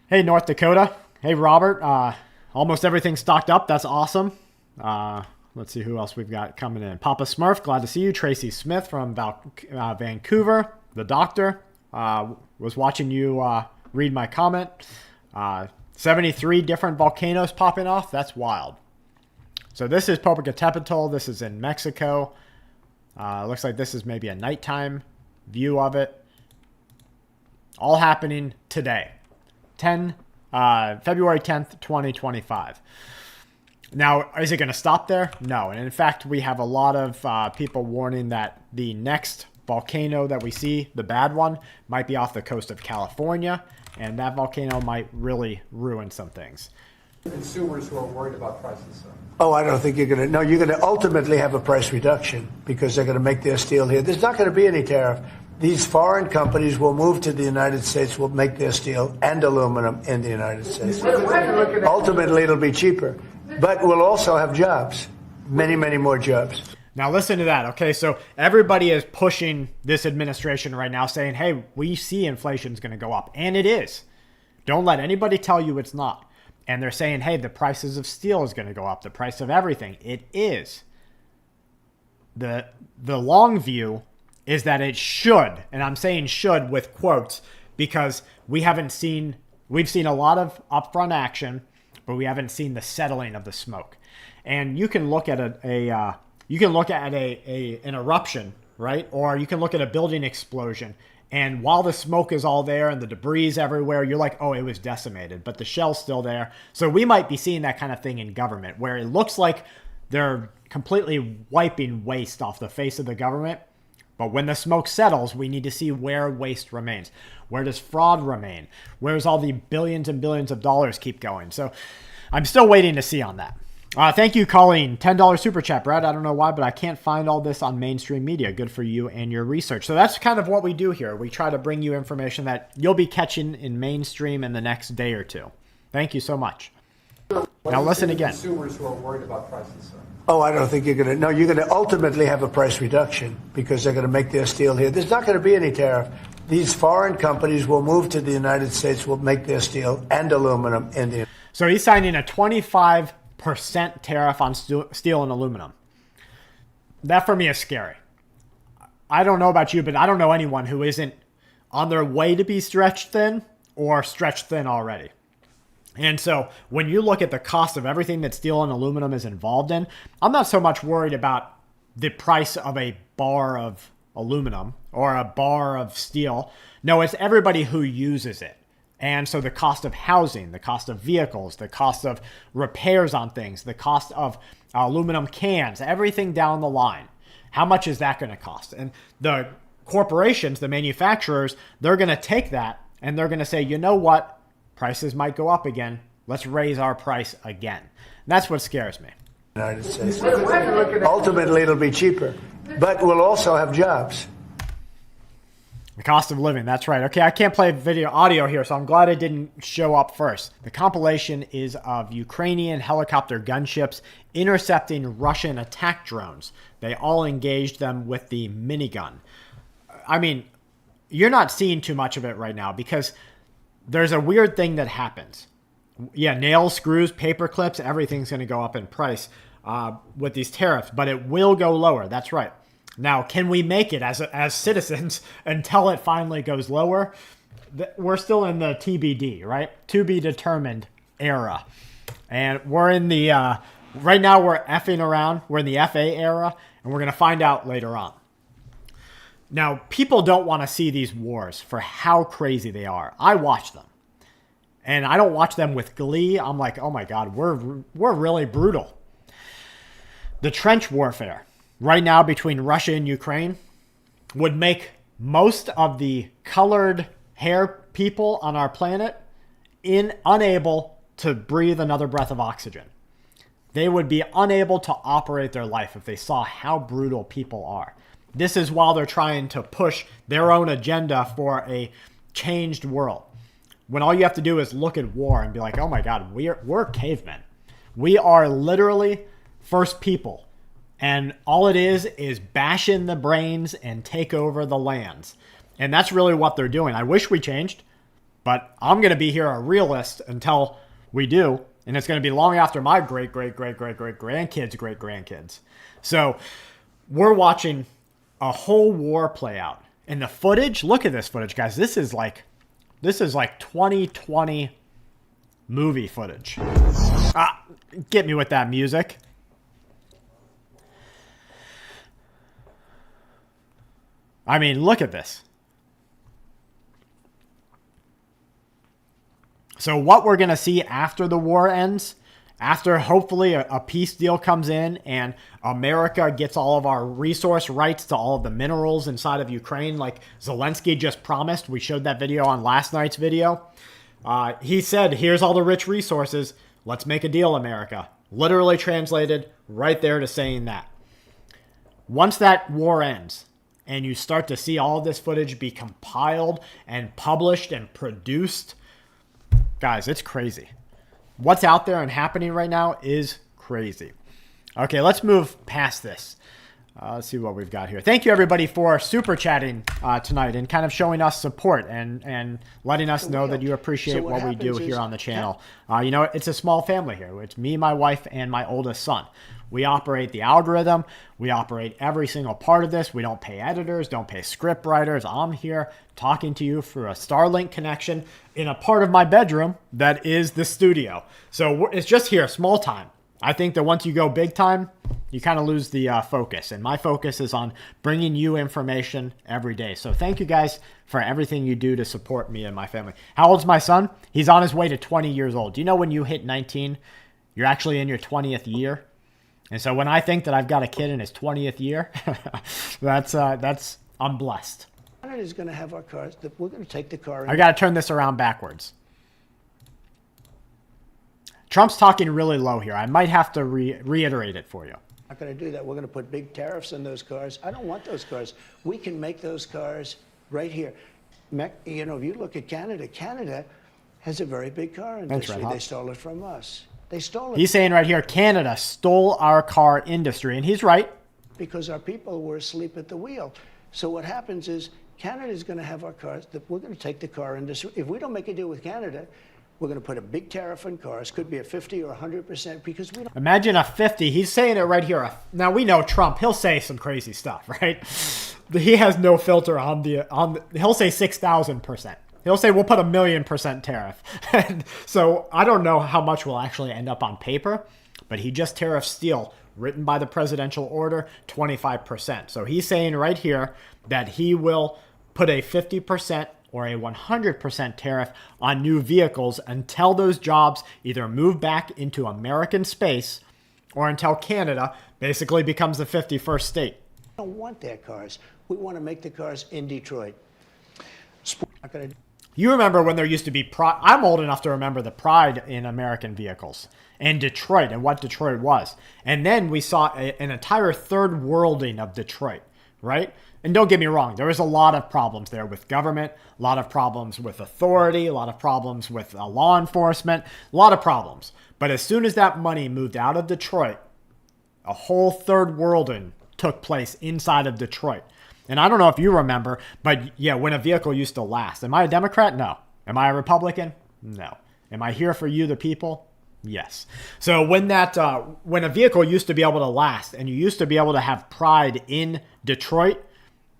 Hey, North Dakota. Hey, Robert. Almost everything stocked up. That's awesome. Let's see who else we've got coming in. Papa Smurf, glad to see you. Tracy Smith from Vancouver. The doctor was watching you read my comment. 73 different volcanoes popping off. That's wild. So this is Popocatépetl. This is in Mexico. Looks like this is maybe a nighttime view of it. All happening today. February 10th, 2025. Now, is it going to stop there? No. And in fact, we have a lot of people warning that the next volcano that we see, the bad one, might be off the coast of California. And that volcano might really ruin some things. Consumers who are worried about prices. Oh, I don't think you're going to. No, you're going to ultimately have a price reduction because they're going to make their steel here. There's not going to be any tariff. These foreign companies will move to the United States, will make their steel and aluminum in the United States. Ultimately, it'll be cheaper. But we'll also have jobs. Many, many more jobs. Now listen to that. Okay, so everybody is pushing this administration right now saying, hey, we see inflation's going to go up. And it is. Don't let anybody tell you it's not. And they're saying, hey, the prices of steel is going to go up. The price of everything. It is. The long view is that it should. And I'm saying should with quotes because we've seen a lot of upfront action, but we haven't seen the settling of the smoke. And you can look at an eruption, right? Or you can look at a building explosion. And while the smoke is all there and the debris is everywhere, you're like, oh, it was decimated, but the shell's still there. So we might be seeing that kind of thing in government where it looks like they're completely wiping waste off the face of the government. But when the smoke settles, we need to see where waste remains. Where does fraud remain? Where does all the billions and billions of dollars keep going? So I'm still waiting to see on that. Thank you, Colleen. $10 super chat, Brad. I don't know why, but I can't find all this on mainstream media. Good for you and your research. So that's kind of what we do here. We try to bring you information that you'll be catching in mainstream in the next day or two. Thank you so much. Now listen again. Consumers who are worried about prices. Oh, I don't think you're going to. No, you're going to ultimately have a price reduction because they're going to make their steel here. There's not going to be any tariff. These foreign companies will move to the United States, will make their steel and aluminum in the. So he's signing a 25% tariff on steel and aluminum. That for me is scary. I don't know about you, but I don't know anyone who isn't on their way to be stretched thin or stretched thin already. And so when you look at the cost of everything that steel and aluminum is involved in, I'm not so much worried about the price of a bar of aluminum or a bar of steel. No, it's everybody who uses it. And so the cost of housing, the cost of vehicles, the cost of repairs on things, the cost of aluminum cans, everything down the line. How much is that going to cost? And the corporations, the manufacturers, they're going to take that and they're going to say, you know what? Prices might go up again. Let's raise our price again. And that's what scares me. United States. Ultimately, it'll be cheaper, but we'll also have jobs. The cost of living, that's right. Okay, I can't play audio here, so I'm glad it didn't show up first. The compilation is of Ukrainian helicopter gunships intercepting Russian attack drones. They all engaged them with the minigun. I mean, you're not seeing too much of it right now because there's a weird thing that happens. Yeah, nails, screws, paper clips, everything's going to go up in price with these tariffs, but it will go lower. That's right. Now, can we make it as citizens until it finally goes lower? We're still in the TBD, right? To be determined era. And we're in the, right now we're effing around. We're in the FA era, and we're going to find out later on. Now, people don't want to see these wars for how crazy they are. I watch them. And I don't watch them with glee. I'm like, oh my God, we're really brutal. The trench warfare right now between Russia and Ukraine would make most of the colored hair people on our planet unable to breathe another breath of oxygen. They would be unable to operate their life if they saw how brutal people are. This is while they're trying to push their own agenda for a changed world. When all you have to do is look at war and be like, oh my God, we're cavemen. We are literally first people And all it is bash in the brains and take over the lands. And that's really what they're doing. I wish we changed, but I'm going to be here a realist until we do. And it's going to be long after my great-great-great-great-great-grandkids' So we're watching a whole war play out. And the footage, look at this footage, guys. This is like 2020 movie footage. Get me with that music. I mean, look at this. So what we're going to see after the war ends, after hopefully a peace deal comes in and America gets all of our resource rights to all of the minerals inside of Ukraine, like Zelensky just promised. We showed that video on last night's video. He said, here's all the rich resources. Let's make a deal, America. Literally translated right there to saying that. Once that war ends, and you start to see all this footage be compiled and published and produced, guys, it's crazy. What's out there and happening right now is crazy. Okay, let's move past this. Let's see what we've got here. Thank you, everybody, for super chatting tonight and kind of showing us support and letting us know that you appreciate what we do here on the channel. You know, it's a small family here. It's me, my wife, and my oldest son. We operate the algorithm. We operate every single part of this. We don't pay editors, don't pay script writers. I'm here talking to you through a Starlink connection in a part of my bedroom that is the studio. So it's just here, small time. I think that once you go big time, you kind of lose the focus. And my focus is on bringing you information every day. So thank you guys for everything you do to support me and my family. How old's my son? He's on his way to 20 years old. Do you know when you hit 19, you're actually in your 20th year? And so when I think that I've got a kid in his 20th year, I'm blessed. Canada's going to have our cars. We're going to take the car. I got to turn this around backwards. Trump's talking really low here. I might have to reiterate it for you. Not going to do that. We're going to put big tariffs on those cars. I don't want those cars. We can make those cars right here. You know, if you look at Canada, Canada has a very big car industry. They stole it from us. They stole it. He's saying right here, Canada stole our car industry, and he's right. Because our people were asleep at the wheel. So what happens is Canada's going to have our cars. We're going to take the car industry. If we don't make a deal with Canada, we're going to put a big tariff on cars. Could be a 50 or 100% because we don't. Imagine a 50. He's saying it right here. Now we know Trump. He'll say some crazy stuff, right? He has no filter on the. He'll say 6,000%. He'll say we'll put 1,000,000% tariff. And so I don't know how much will actually end up on paper, but he just tariffed steel, written by the presidential order, 25%. So he's saying right here that he will put a 50% or a 100% tariff on new vehicles until those jobs either move back into American space or until Canada basically becomes the 51st state. We don't want their cars. We want to make the cars in Detroit. You remember when there used to be pride. I'm old enough to remember the pride in American vehicles and Detroit and what Detroit was. And then we saw an entire third worlding of Detroit, right? And don't get me wrong, there was a lot of problems there with government, a lot of problems with authority, a lot of problems with law enforcement, a lot of problems. But as soon as that money moved out of Detroit, a whole third worlding took place inside of Detroit. And I don't know if you remember, but yeah, when a vehicle used to last. Am I a Democrat? No. Am I a Republican? No. Am I here for you, the people? Yes. So when a vehicle used to be able to last and you used to be able to have pride in Detroit,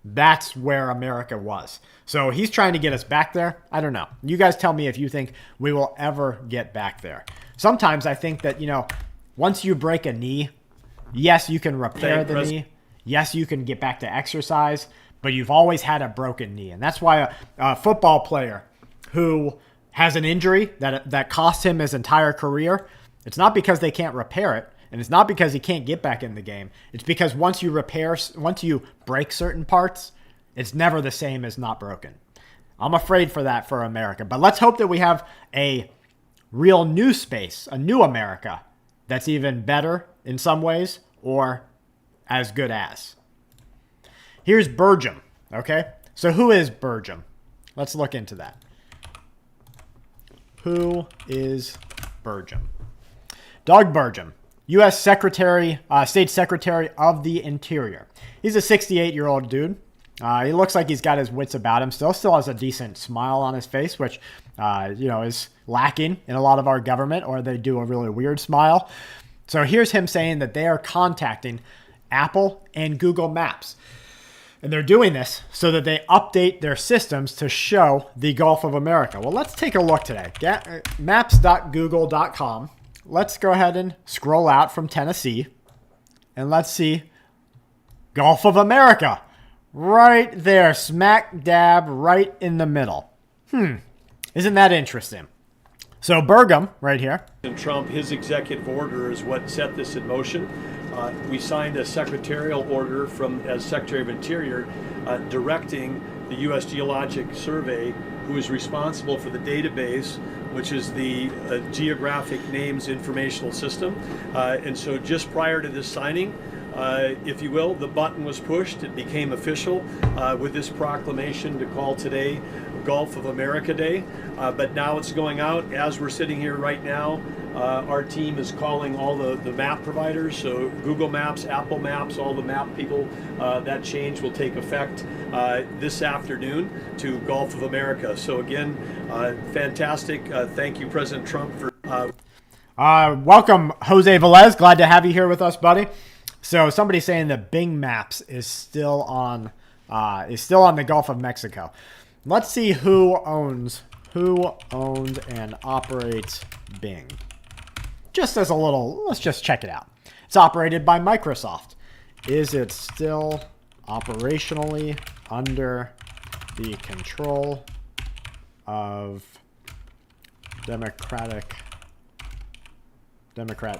that's where America was. So he's trying to get us back there. I don't know. You guys tell me if you think we will ever get back there. Sometimes I think that, you know, once you break a knee, yes, you can repair the knee. Yes, you can get back to exercise, but you've always had a broken knee. And that's why a football player who has an injury that costs him his entire career, it's not because they can't repair it, and it's not because he can't get back in the game. It's because once you break certain parts, it's never the same as not broken. I'm afraid for that for America. But let's hope that we have a real new space, a new America that's even better in some ways or as good as. Here's Burgum, okay? So who is Burgum? Let's look into that. Who is Burgum? Doug Burgum. U.S. State Secretary of the Interior. He's a 68-year-old dude. He looks like he's got his wits about him still has a decent smile on his face, which, is lacking in a lot of our government, or they do a really weird smile. So here's him saying that they are contacting Apple and Google Maps. And they're doing this so that they update their systems to show the Gulf of America. Well, let's take a look today. Maps.google.com. Let's go ahead and scroll out from Tennessee. And let's see Gulf of America. Right there, smack dab, right in the middle. Isn't that interesting? So Burgum, right here. And Trump, his executive order is what set this in motion. We signed a secretarial order as Secretary of Interior directing the U.S. Geologic Survey, who is responsible for the database, which is the Geographic Names Informational System. And so just prior to this signing, if you will, the button was pushed. It became official with this proclamation to call today Gulf of America Day. But now it's going out. As we're sitting here right now, our team is calling all the map providers. So Google Maps, Apple Maps, all the map people. That change will take effect this afternoon to Gulf of America. So again, fantastic. Thank you, President Trump, for... Welcome, Jose Velez. Glad to have you here with us, buddy. So somebody's saying that Bing Maps is still on the Gulf of Mexico. Let's see who owns and operates Bing. Just as a little, let's just check it out. It's operated by Microsoft. Is it still operationally under the control of Democrat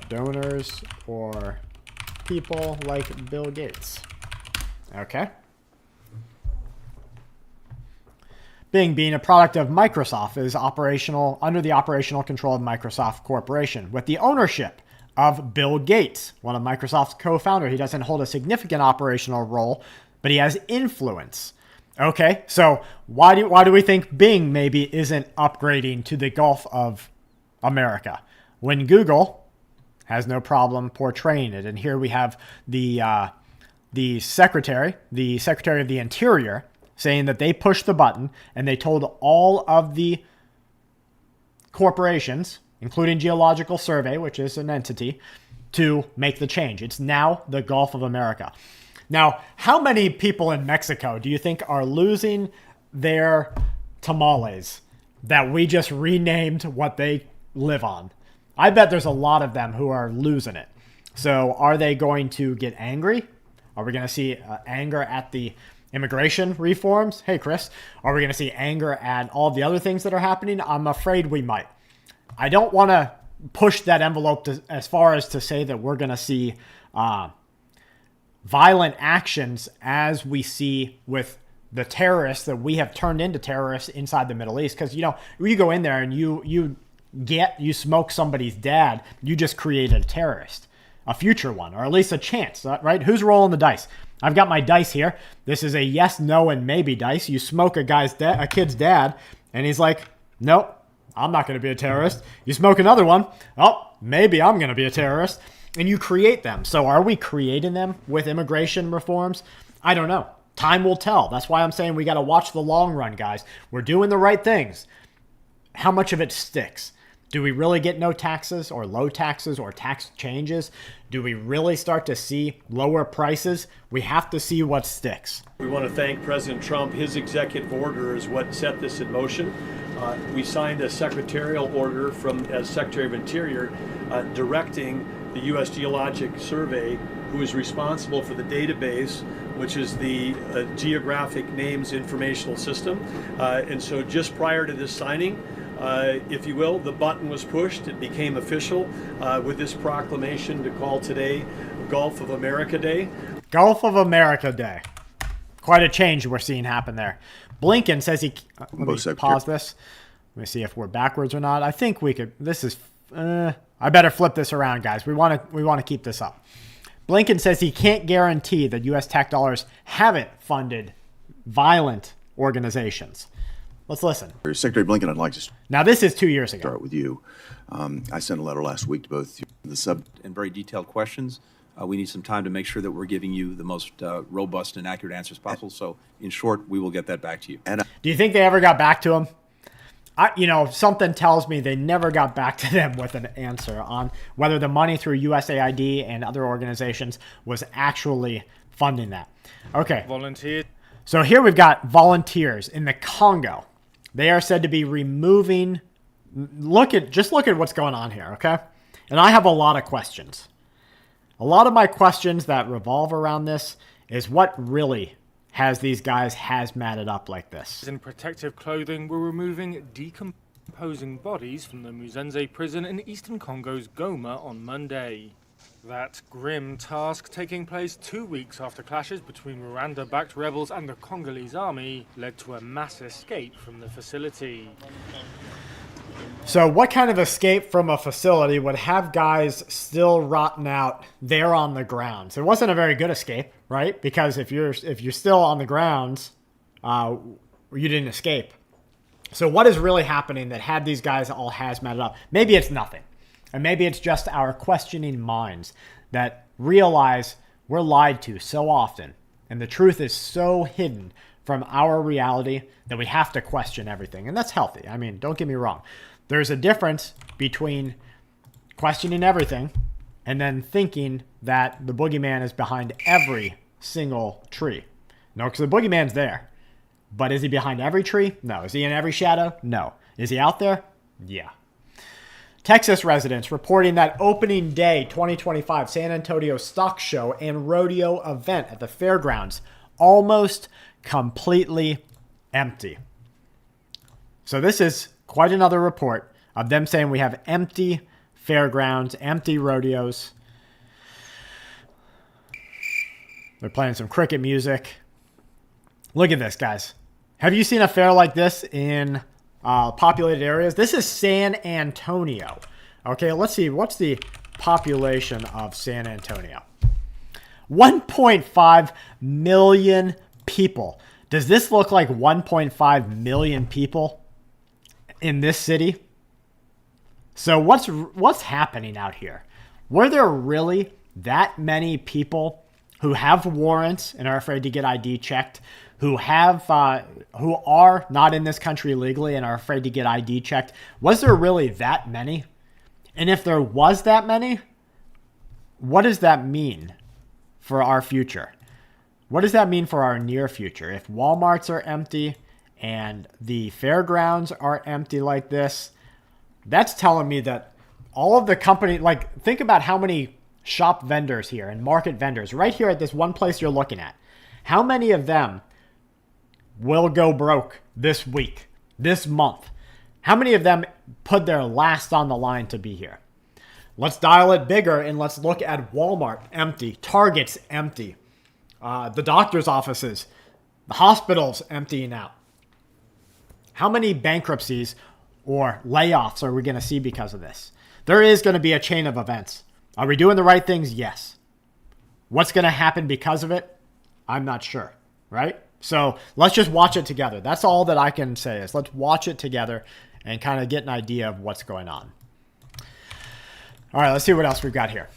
donors or people like Bill Gates? Okay. Bing, being a product of Microsoft, is operational under the operational control of Microsoft Corporation with the ownership of Bill Gates, one of Microsoft's co-founders. He doesn't hold a significant operational role, but he has influence. Okay, so why do we think Bing maybe isn't upgrading to the Gulf of America when Google has no problem portraying it? And here we have the Secretary of the Interior saying that they pushed the button and they told all of the corporations, including Geological Survey, which is an entity, to make the change. It's now the Gulf of America. Now, how many people in Mexico do you think are losing their tamales that we just renamed what they live on? I bet there's a lot of them who are losing it. So are they going to get angry? Are we going to see anger at the immigration reforms? Hey, Chris, are we going to see anger at all the other things that are happening? I'm afraid we might. I don't want to push that envelope as far as to say that we're going to see violent actions as we see with the terrorists that we have turned into terrorists inside the Middle East. Because, you go in there and you smoke somebody's dad, you just created a terrorist, a future one, or at least a chance, right? Who's rolling the dice? I've got my dice here. This is a yes, no, and maybe dice. You smoke a kid's dad, and he's like, nope, I'm not going to be a terrorist. You smoke another one. Oh, maybe I'm going to be a terrorist. And you create them. So are we creating them with immigration reforms? I don't know. Time will tell. That's why I'm saying we got to watch the long run, guys. We're doing the right things. How much of it sticks? Do we really get no taxes or low taxes or tax changes? Do we really start to see lower prices? We have to see what sticks. We want to thank President Trump. His executive order is what set this in motion. We signed a secretarial order as Secretary of Interior directing the U.S. Geologic Survey, who is responsible for the database, which is the Geographic Names Informational System. And so just prior to this signing, if you will, the button was pushed. It became official with this proclamation to call today Gulf of America Day. Gulf of America Day. Quite a change we're seeing happen there. Blinken says he... let me pause this. Let me see if we're backwards or not. I think we could... This is... I better flip this around, guys. We want to keep this up. Blinken says he can't guarantee that U.S. tax dollars haven't funded violent organizations. Let's listen. Secretary Blinken, I'd like to now this is 2 years ago. Start with you. I sent a letter last week to both the and very detailed questions. We need some time to make sure that we're giving you the most robust and accurate answers possible. So, in short, we will get that back to you. Do you think they ever got back to him? Something tells me they never got back to them with an answer on whether the money through USAID and other organizations was actually funding that. Okay. Volunteers. So here we've got volunteers in the Congo. They are said to be removing. Just look at what's going on here, okay? And I have a lot of questions. A lot of my questions that revolve around this is what really has these guys hazmated up like this. In protective clothing, we're removing decomposing bodies from the Muzenze prison in eastern Congo's Goma on Monday. That grim task, taking place 2 weeks after clashes between Rwanda-backed rebels and the Congolese army, led to a mass escape from the facility. So what kind of escape from a facility would have guys still rotting out there on the grounds? It wasn't a very good escape, right? Because if you're still on the grounds, you didn't escape. So what is really happening that had these guys all hazmated up? Maybe it's nothing. And maybe it's just our questioning minds that realize we're lied to so often. And the truth is so hidden from our reality that we have to question everything. And that's healthy. I mean, don't get me wrong. There's a difference between questioning everything and then thinking that the boogeyman is behind every single tree. No, because the boogeyman's there. But is he behind every tree? No. Is he in every shadow? No. Is he out there? Yeah. Texas residents reporting that opening day 2025 San Antonio Stock Show and Rodeo event at the fairgrounds almost completely empty. So this is quite another report of them saying we have empty fairgrounds, empty rodeos. They're playing some cricket music. Look at this, guys. Have you seen a fair like this in populated areas? This is San Antonio. Okay, let's see. What's the population of San Antonio? 1.5 million people. Does this look like 1.5 million people in this city? So what's happening out here? Were there really that many people who have warrants and are afraid to get ID checked, who are not in this country legally and are afraid to get ID checked? Was there really that many? And if there was that many, what does that mean for our future? What does that mean for our near future? If Walmarts are empty and the fairgrounds are empty like this, that's telling me that all of the company, like, think about how many shop vendors here and market vendors right here at this one place you're looking at. How many of them will go broke this week, this month? How many of them put their last on the line to be here? Let's dial it bigger and let's look at Walmart empty, Target's empty, the doctor's offices, the hospitals emptying out. How many bankruptcies or layoffs are we going to see because of this? There is going to be a chain of events. Are we doing the right things? Yes. What's going to happen because of it? I'm not sure, right? So let's just watch it together. That's all that I can say is let's watch it together and kind of get an idea of what's going on. All right, let's see what else we've got here.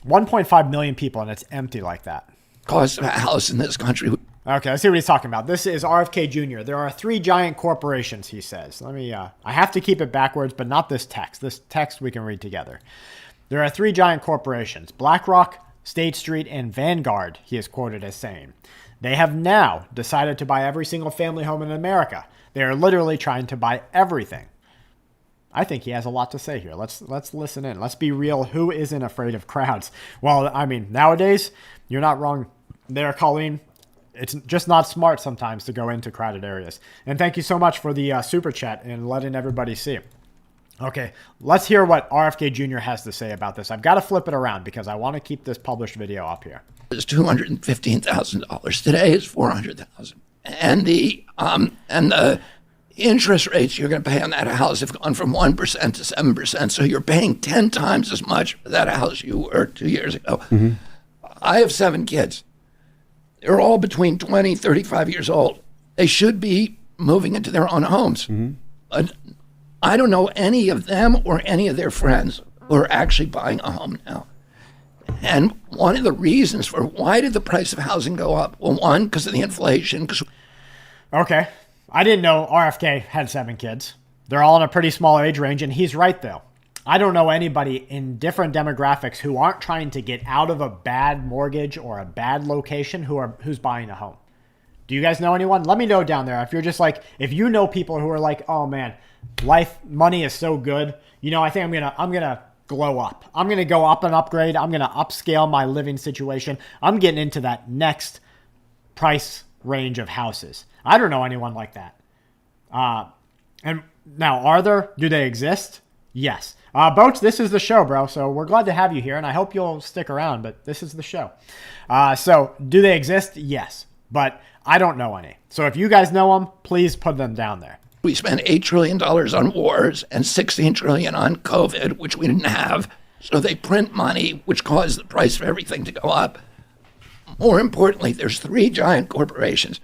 1.5 million people, and it's empty like that. Cost of a house in this country. Okay, let's see what he's talking about. This is RFK Jr. There are 3 giant corporations, he says. Let me, I have to keep it backwards, but not this text. This text we can read together. There are 3 giant corporations, BlackRock, State Street, and Vanguard, he is quoted as saying. They have now decided to buy every single family home in America. They are literally trying to buy everything. I think he has a lot to say here. Let's listen in. Let's be real. Who isn't afraid of crowds? Well, I mean, nowadays, you're not wrong there, Colleen. It's just not smart sometimes to go into crowded areas. And thank you so much for the super chat and letting everybody see. Okay, let's hear what RFK Jr. has to say about this. I've got to flip it around because I want to keep this published video up here. It's $215,000. Today is $400,000. And the interest rates you're going to pay on that house have gone from 1% to 7%. So you're paying 10 times as much for that house you were 2 years ago. Mm-hmm. I have 7 kids. They're all between 20, 35 years old. They should be moving into their own homes. But I don't know any of them or any of their friends who are actually buying a home now. And one of the reasons for why did the price of housing go up? Well, one, because of the inflation. Okay. I didn't know RFK had 7 kids. They're all in a pretty small age range, and he's right, though. I don't know anybody in different demographics who aren't trying to get out of a bad mortgage or a bad location who's buying a home. Do you guys know anyone? Let me know down there. If you're just like, if you know people who are like, oh man, money is so good. I think I'm gonna glow up. I'm gonna go up and upgrade. I'm gonna upscale my living situation. I'm getting into that next price range of houses. I don't know anyone like that. And now, do they exist? Yes. Boats, this is the show, bro. So we're glad to have you here, and I hope you'll stick around, but this is the show. So do they exist? Yes. But I don't know any. So if you guys know them, please put them down there. We spent $8 trillion on wars and $16 trillion on COVID, which we didn't have. So they print money, which caused the price of everything to go up. More importantly, there's 3 giant corporations,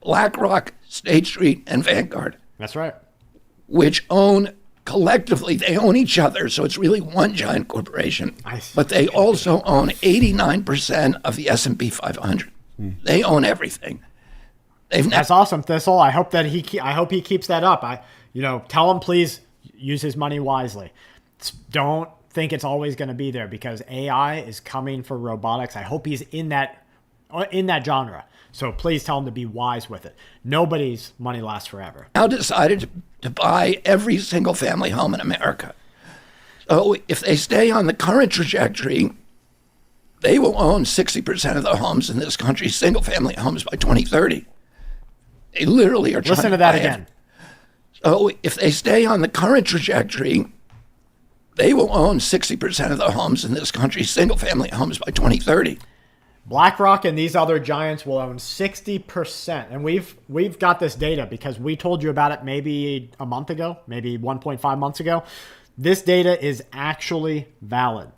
BlackRock, State Street, and Vanguard. That's right. Which collectively, they own each other, so it's really one giant corporation. But they also own 89% of the S&P 500. They own everything. That's awesome, Thistle. I hope he keeps that up. Tell him please use his money wisely. Don't think it's always going to be there because AI is coming for robotics. I hope he's in that genre. So please tell him to be wise with it. Nobody's money lasts forever. Now decided to buy every single family home in America. So if they stay on the current trajectory, they will own 60% of the homes in this country, single family homes, by 2030. They literally are trying Listen to that again. So if they stay on the current trajectory, they will own 60% of the homes in this country, single family homes, by 2030. BlackRock and these other giants will own 60%. And we've got this data because we told you about it maybe a month ago, maybe 1.5 months ago. This data is actually valid.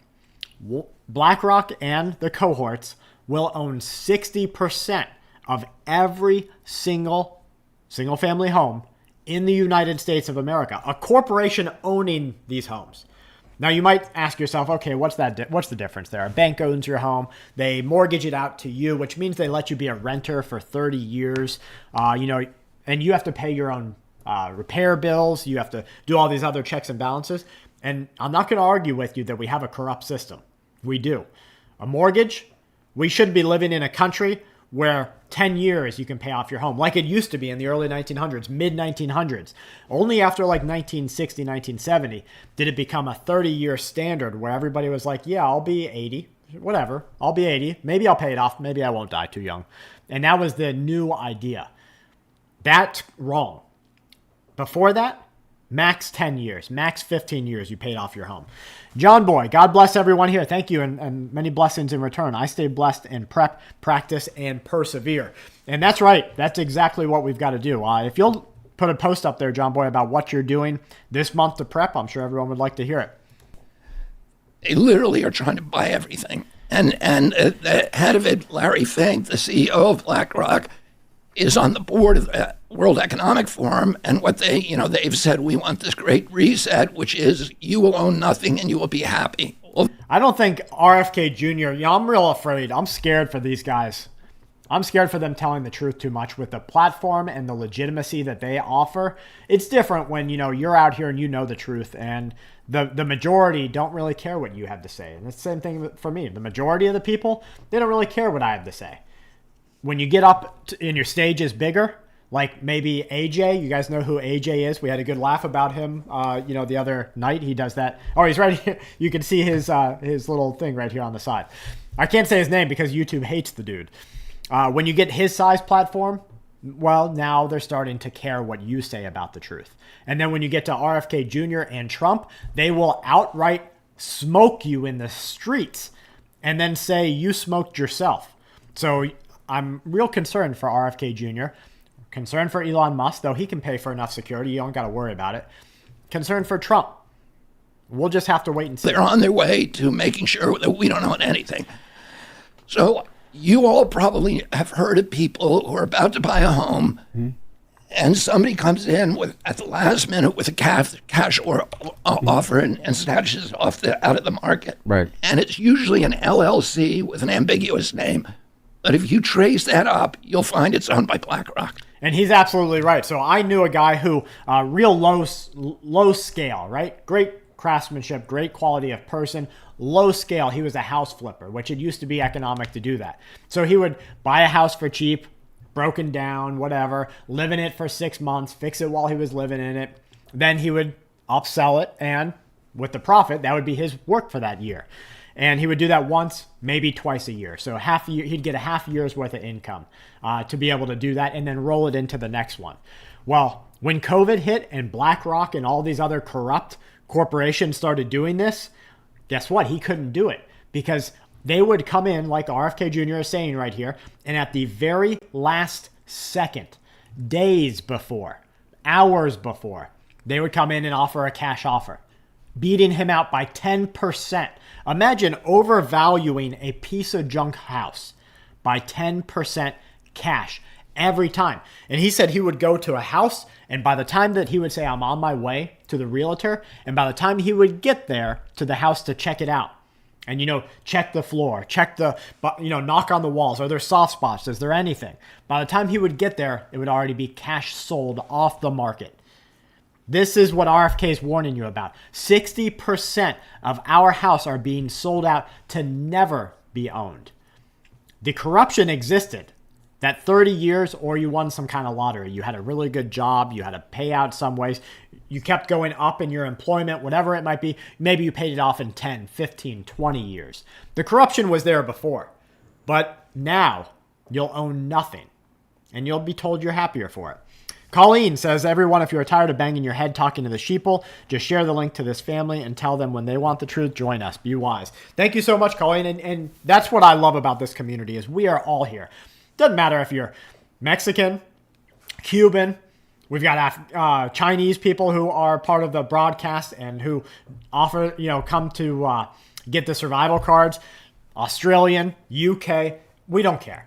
BlackRock and the cohorts will own 60% of every single family home in the United States of America. A corporation owning these homes. Now, you might ask yourself, okay, what's the difference there? A bank owns your home. They mortgage it out to you, which means they let you be a renter for 30 years, and you have to pay your own repair bills. You have to do all these other checks and balances. And I'm not going to argue with you that we have a corrupt system. We do. A mortgage, we should be living in a country where 10 years you can pay off your home, like it used to be in the early 1900s, mid-1900s. Only after like 1960, 1970 did it become a 30-year standard where everybody was like, yeah, I'll be 80, whatever, I'll be 80. Maybe I'll pay it off. Maybe I won't die too young. And that was the new idea. That's wrong. Before that, max 10 years, max 15 years you paid off your home. John Boy, God bless everyone here. Thank you, and many blessings in return. I stay blessed and prep, practice, and persevere. And that's right. That's exactly what we've got to do. If you'll put a post up there, John Boy, about what you're doing this month to prep, I'm sure everyone would like to hear it. They literally are trying to buy everything. And the head of it, Larry Fink, the CEO of BlackRock, is on the board of the World Economic Forum, and what they've said, we want this great reset, which is you will own nothing and you will be happy. Well, I don't think RFK Jr., I'm real afraid. I'm scared for these guys. I'm scared for them telling the truth too much with the platform and the legitimacy that they offer. It's different when, you're out here and you know the truth, and the majority don't really care what you have to say. And it's the same thing for me. The majority of the people, they don't really care what I have to say. When you get up and your stage is bigger, like maybe AJ, you guys know who AJ is. We had a good laugh about him, the other night. He does that. Oh, he's right here. You can see his little thing right here on the side. I can't say his name because YouTube hates the dude. When you get his size platform, well, now they're starting to care what you say about the truth. And then when you get to RFK Jr. and Trump, they will outright smoke you in the streets and then say you smoked yourself. So I'm real concerned for RFK Jr., concerned for Elon Musk, though he can pay for enough security. You don't got to worry about it. Concerned for Trump. We'll just have to wait and see. They're on their way to making sure that we don't own anything. So you all probably have heard of people who are about to buy a home, and somebody comes in at the last minute with a cash offer and snatches off out of the market. Right. And it's usually an LLC with an ambiguous name. But if you trace that up, you'll find it's owned by BlackRock. And he's absolutely right. So I knew a guy who, real low scale, right? Great craftsmanship, great quality of person, low scale. He was a house flipper, which it used to be economic to do that. So he would buy a house for cheap, broken down, whatever, live in it for 6 months, fix it while he was living in it. Then he would upsell it, and with the profit, that would be his work for that year. And he would do that once, maybe twice a year. So half a year, he'd get a half year's worth of income to be able to do that and then roll it into the next one. Well, when COVID hit and BlackRock and all these other corrupt corporations started doing this, guess what? He couldn't do it because they would come in, like RFK Jr. is saying right here, and at the very last second, days before, hours before, they would come in and offer a cash offer, beating him out by 10%. Imagine overvaluing a piece of junk house by 10% cash every time. And he said he would go to a house, and by the time that he would say, I'm on my way to the realtor, and by the time he would get there to the house to check it out, and, check the floor, check the, knock on the walls. Are there soft spots? Is there anything? By the time he would get there, it would already be cash sold off the market. This is what RFK is warning you about. 60% of our house are being sold out to never be owned. The corruption existed. That 30 years, or you won some kind of lottery. You had a really good job. You had a payout some ways. You kept going up in your employment, whatever it might be. Maybe you paid it off in 10, 15, 20 years. The corruption was there before. But now you'll own nothing. And you'll be told you're happier for it. Colleen says, everyone, if you're tired of banging your head talking to the sheeple, just share the link to this family and tell them when they want the truth, join us. Be wise. Thank you so much, Colleen. And that's what I love about this community is we are all here. Doesn't matter if you're Mexican, Cuban. We've got Chinese people who are part of the broadcast and who offer, come to get the survival cards. Australian, UK. We don't care.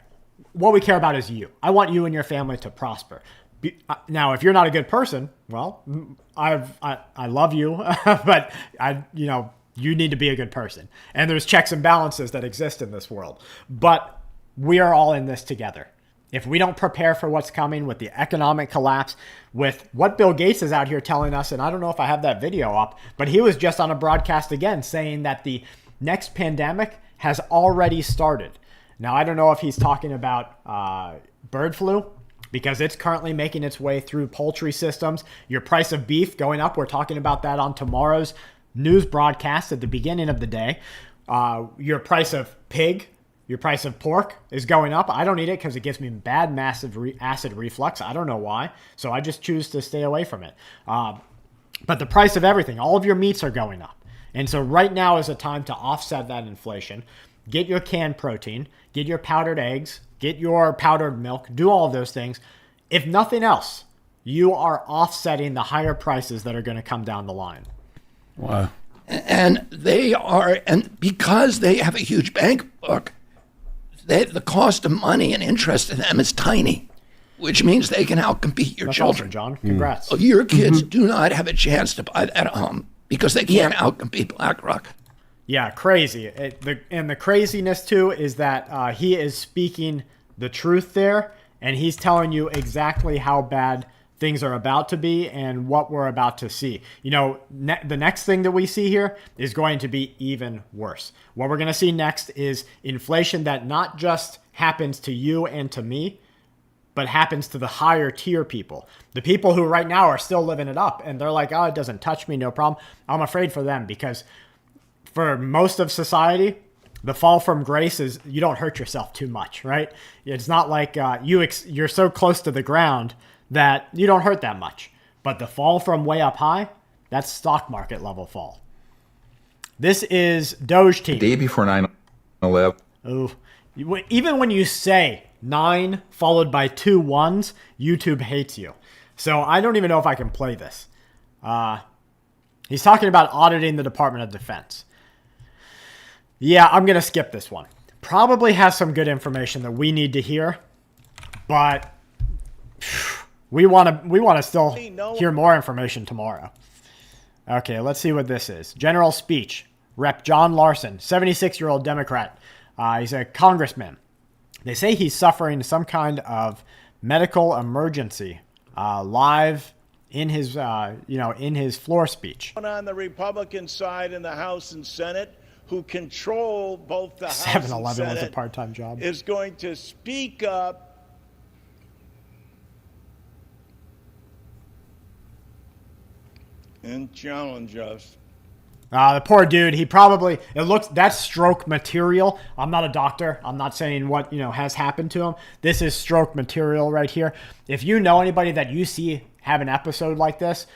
What we care about is you. I want you and your family to prosper. Now, if you're not a good person, well, I love you, but you need to be a good person. And there's checks and balances that exist in this world. But we are all in this together. If we don't prepare for what's coming with the economic collapse, with what Bill Gates is out here telling us, and I don't know if I have that video up, but he was just on a broadcast again saying that the next pandemic has already started. Now, I don't know if he's talking about bird flu, because it's currently making its way through poultry systems. Your price of beef going up. We're talking about that on tomorrow's news broadcast at the beginning of the day. Your price of pig, your price of pork is going up. I don't eat it because it gives me bad, massive acid reflux. I don't know why. So I just choose to stay away from it. But the price of everything, all of your meats are going up. And so right now is a time to offset that inflation. Get your canned protein, get your powdered eggs, get your powdered milk, do all of those things. If nothing else, you are offsetting the higher prices that are going to come down the line. Wow. And because they have a huge bank book, the cost of money and interest to them is tiny, which means they can outcompete your children. Awesome, John. Congrats. Your kids do not have a chance to buy that home because they can't outcompete BlackRock. Yeah, crazy. And the craziness, too, is that he is speaking the truth there, and he's telling you exactly how bad things are about to be and what we're about to see. The next thing that we see here is going to be even worse. What we're going to see next is inflation that not just happens to you and to me, but happens to the higher tier people. The people who right now are still living it up, and they're like, oh, it doesn't touch me, no problem. I'm afraid for them because for most of society, the fall from grace is you don't hurt yourself too much, right? It's not like you're so close to the ground that you don't hurt that much. But the fall from way up high, that's stock market level fall. This is Doge Team. The day before 9/11. Ooh. Even when you say 9 followed by 2 1s, YouTube hates you. So I don't even know if I can play this. He's talking about auditing the Department of Defense. Yeah, I'm going to skip this one. Probably has some good information that we need to hear, but We want to still hear more information tomorrow. Okay, let's see what this is. General speech. Rep. John Larson, 76-year-old Democrat. He's a congressman. They say he's suffering some kind of medical emergency live in his, in his floor speech. On the Republican side in the House and Senate, who control both the House and 7-Eleven Senate, was a part-time job. is going to speak up and challenge us. The poor dude, that's stroke material. I'm not a doctor. I'm not saying what, has happened to him. This is stroke material right here. If you know anybody that you see have an episode like this,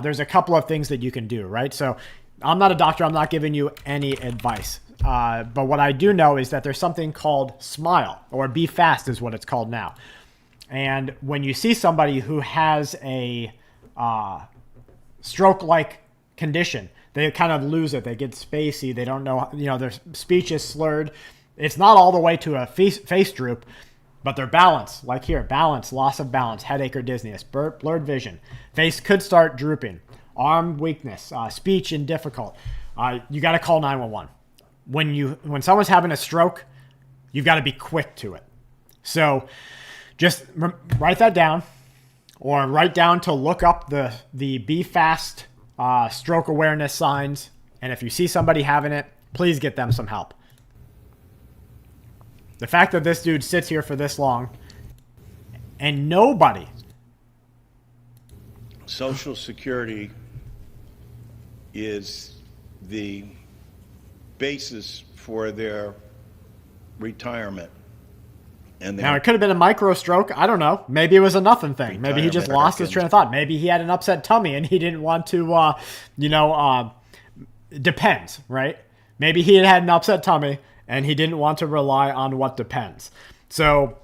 there's a couple of things that you can do, right? So I'm not a doctor. I'm not giving you any advice. But what I do know is that there's something called SMILE, or Be Fast is what it's called now. And when you see somebody who has a stroke-like condition, they kind of lose it. They get spacey. They don't know, their speech is slurred. It's not all the way to a face droop, but their balance, like here, balance, loss of balance, headache or dizziness, blurred vision. Face could start drooping, arm weakness, speech indifficult. You got to call 911. When someone's having a stroke, you've got to be quick to it. So just write that down, or write down to look up the Be Fast stroke awareness signs. And if you see somebody having it, please get them some help. The fact that this dude sits here for this long and nobody. Social Security is the basis for their retirement. And now, it could have been a micro stroke. I don't know. Maybe it was a nothing thing. Maybe he just lost his train of thought. Maybe he had an upset tummy and he didn't want to, depends, right? Maybe he had an upset tummy and he didn't want to rely on what depends. So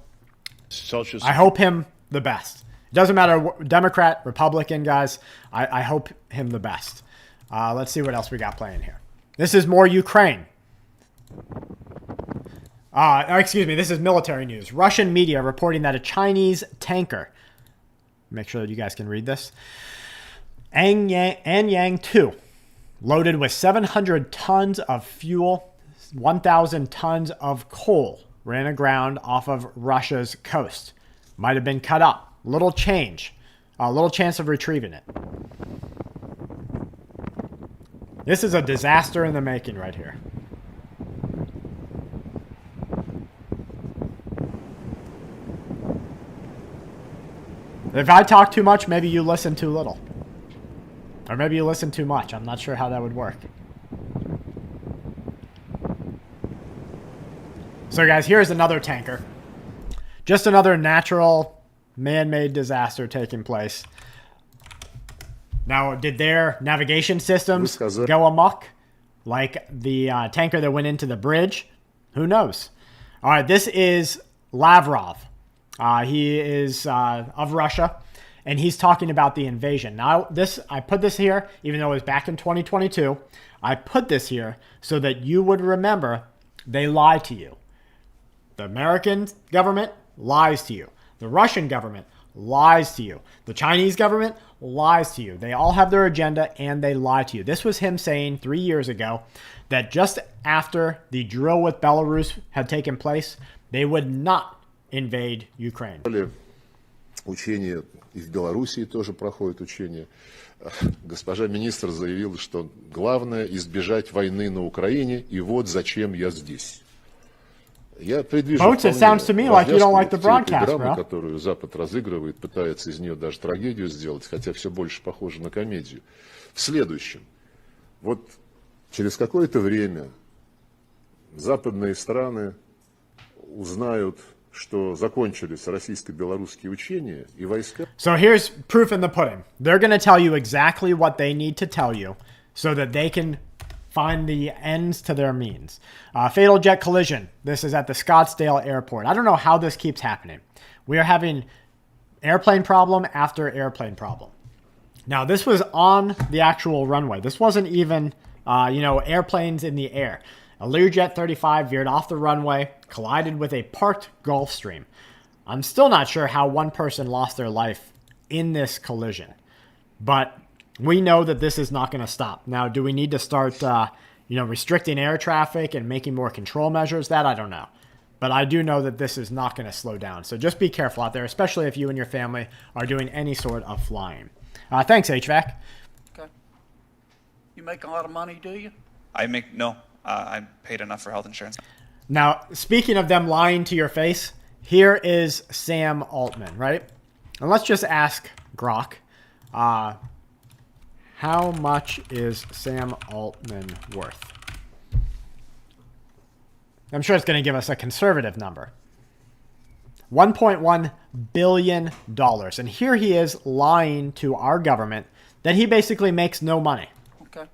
I hope him the best. It doesn't matter, Democrat, Republican, guys. I hope him the best. Let's see what else we got playing here. This is more Ukraine. This is military news. Russian media reporting that a Chinese tanker, make sure that you guys can read this, Anyang 2, loaded with 700 tons of fuel, 1,000 tons of coal, ran aground off of Russia's coast. Might have been cut up. Little chance of retrieving it. This is a disaster in the making right here. If I talk too much, maybe you listen too little. Or maybe you listen too much. I'm not sure how that would work. So guys, here's another tanker. Just another natural man-made disaster taking place. Now, did their navigation systems go amok? Like the tanker that went into the bridge? Who knows? All right, this is Lavrov. He is of Russia, and he's talking about the invasion. Now, I put this here, even though it was back in 2022. I put this here so that you would remember they lie to you. The American government lies to you. The Russian government lies to you. The Chinese government lies to you. They all have their agenda, and they lie to you. This was him saying 3 years ago that just after the drill with Belarus had taken place, they would not invade Ukraine. Учения и в Белоруссии тоже проходят учения. Госпожа министр заявила, что главное избежать войны на Украине, и вот зачем я здесь. Я предвижу программу, которую Запад разыгрывает, пытается из нее даже трагедию сделать, хотя все больше похоже на комедию. В следующем. Вот через какое-то время западные страны узнают, что закончились российско-белорусские учения и войска. So here's proof in the pudding. They're going to tell you exactly what they need to tell you so that they can find the ends to their means. Fatal jet collision. This is at the Scottsdale airport. I don't know how this keeps happening. We are having airplane problem after airplane problem. Now, this was on the actual runway. This wasn't even, airplanes in the air. A Learjet 35 veered off the runway, collided with a parked Gulfstream. I'm still not sure how one person lost their life in this collision. But we know that this is not going to stop. Now, do we need to start, restricting air traffic and making more control measures? That I don't know. But I do know that this is not going to slow down. So just be careful out there, especially if you and your family are doing any sort of flying. Thanks, HVAC. Okay. You make a lot of money, do you? No. I paid enough for health insurance. Now, speaking of them lying to your face, here is Sam Altman, right? And let's just ask Grok, how much is Sam Altman worth? I'm sure it's going to give us a conservative number. $1.1 billion. And here he is lying to our government that he basically makes no money. Okay.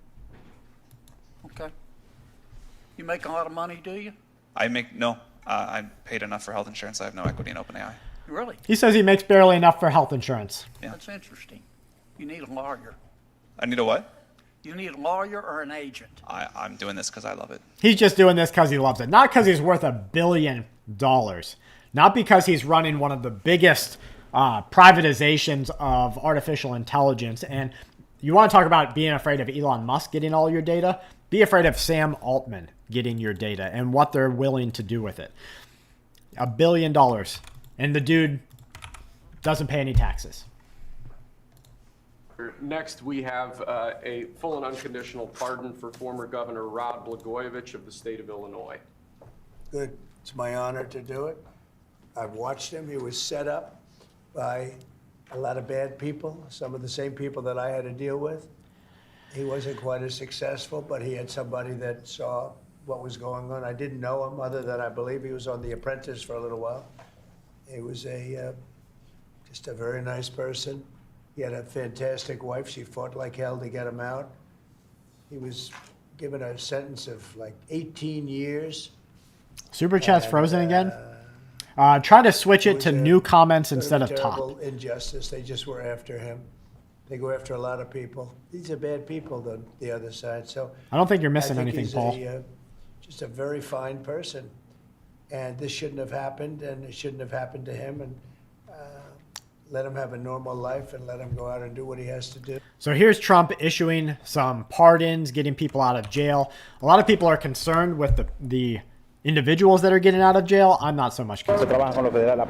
Okay. You make a lot of money, do you? No. I paid enough for health insurance. I have no equity in OpenAI. Really? He says he makes barely enough for health insurance. Yeah. That's interesting. You need a lawyer. I need a what? You need a lawyer or an agent. I'm doing this because I love it. He's just doing this because he loves it. Not because he's worth $1 billion. Not because he's running one of the biggest privatizations of artificial intelligence. And you want to talk about being afraid of Elon Musk getting all your data? Be afraid of Sam Altman getting your data and what they're willing to do with it. $1 billion. And the dude doesn't pay any taxes. Next, we have a full and unconditional pardon for former Governor Rod Blagojevich of the state of Illinois. Good. It's my honor to do it. I've watched him. He was set up by a lot of bad people, some of the same people that I had to deal with. He wasn't quite as successful, but he had somebody that saw what was going on. I didn't know him other than I believe he was on The Apprentice for a little while. He was just a very nice person. He had a fantastic wife. She fought like hell to get him out. He was given a sentence of like 18 years. Super chat's frozen again. Try to switch it to new comments instead of top. Terrible injustice. They just were after him. They go after a lot of people. These are bad people, the other side. So I don't think you're missing anything, he's Paul. Just a very fine person. And this shouldn't have happened, and it shouldn't have happened to him. And let him have a normal life and let him go out and do what he has to do. So here's Trump issuing some pardons, getting people out of jail. A lot of people are concerned with the individuals that are getting out of jail. I'm not so much concerned. Let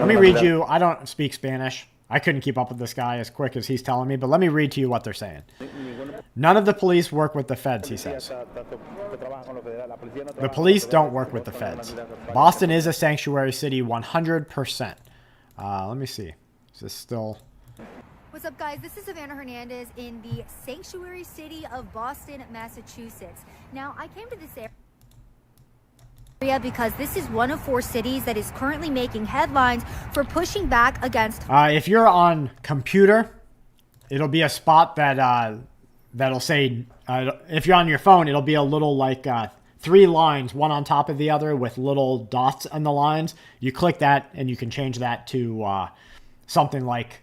me read you. I don't speak Spanish. I couldn't keep up with this guy as quick as he's telling me, but let me read to you what they're saying. None of the police work with the feds, he says. The police don't work with the feds. Boston is a sanctuary city 100%. Let me see. Is this still... What's up, guys? This is Savannah Hernandez in the sanctuary city of Boston, Massachusetts. Now, I came to this area because this is one of 4 cities that is currently making headlines for pushing back against... if you're on computer, it'll be a spot that that'll say... if you're on your phone, it'll be a little like... 3 lines, one on top of the other with little dots on the lines. You click that and you can change that to something like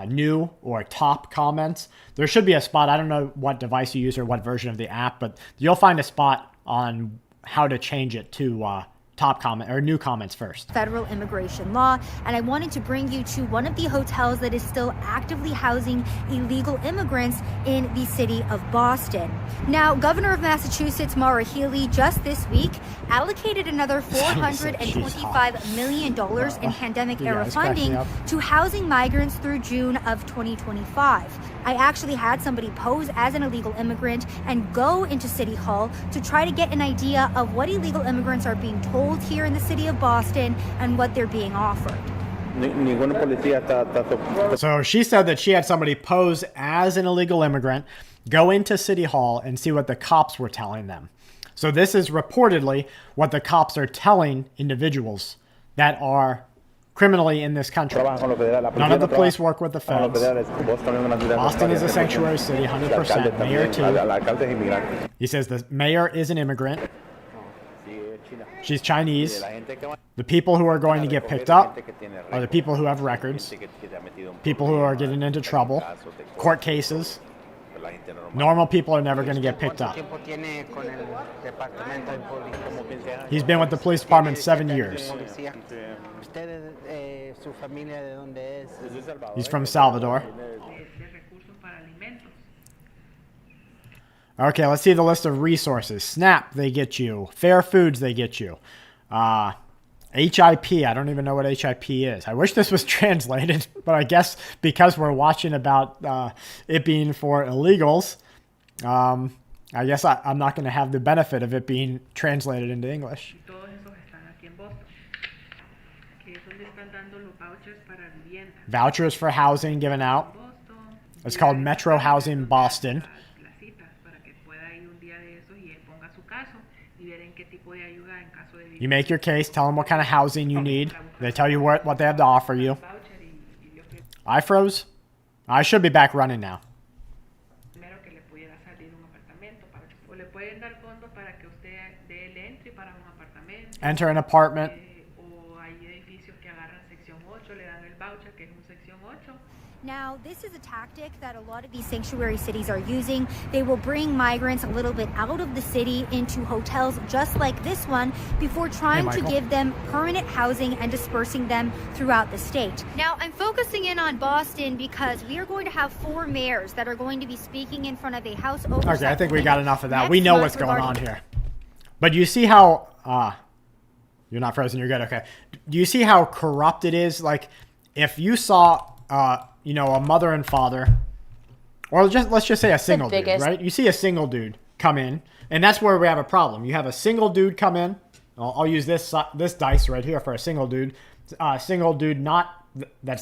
new or top comments. There should be a spot. I don't know what device you use or what version of the app, but you'll find a spot on how to change it to top comment or new comments first. Federal immigration law, and I wanted to bring you to one of the hotels that is still actively housing illegal immigrants in the city of Boston. Now, Governor of Massachusetts Maura Healey just this week allocated another $425 million in pandemic-era funding to housing migrants through June of 2025. I actually had somebody pose as an illegal immigrant and go into City Hall to try to get an idea of what illegal immigrants are being told here in the city of Boston and what they're being offered. So she said that she had somebody pose as an illegal immigrant, go into City Hall and see what the cops were telling them. So this is reportedly what the cops are telling individuals that are criminally in this country. None of the police work with the feds. Boston is a sanctuary city, 100%. Mayor too. He says the mayor is an immigrant. She's Chinese. The people who are going to get picked up are the people who have records, people who are getting into trouble, court cases. Normal people are never going to get picked up. He's been with the police department 7 years. He's from Salvador. Okay, let's see the list of resources. SNAP, they get you. Fair Foods, they get you. HIP, I don't even know what HIP is. I wish this was translated, but I guess because we're watching about it being for illegals, I guess I'm not going to have the benefit of it being translated into English. Vouchers for housing given out. It's called Metro Housing Boston. You make your case, tell them what kind of housing you need. They tell you what they have to offer you. I froze. I should be back running now. Enter an apartment. Now, this is a tactic that a lot of these sanctuary cities are using. They will bring migrants a little bit out of the city into hotels just like this one before trying to give them permanent housing and dispersing them throughout the state. Now, I'm focusing in on Boston because we are going to have 4 mayors that are going to be speaking in front of a House oversight. Okay, I think we got enough of that. We know what's going on here. But you see how... you're not frozen, you're good, okay. Do you see how corrupt it is? Like, if you saw... you know, a mother and father, or let's just say a single dude, right? You see a single dude come in, and that's where we have a problem. You have a single dude come in. I'll use this dice right here for a single dude. That's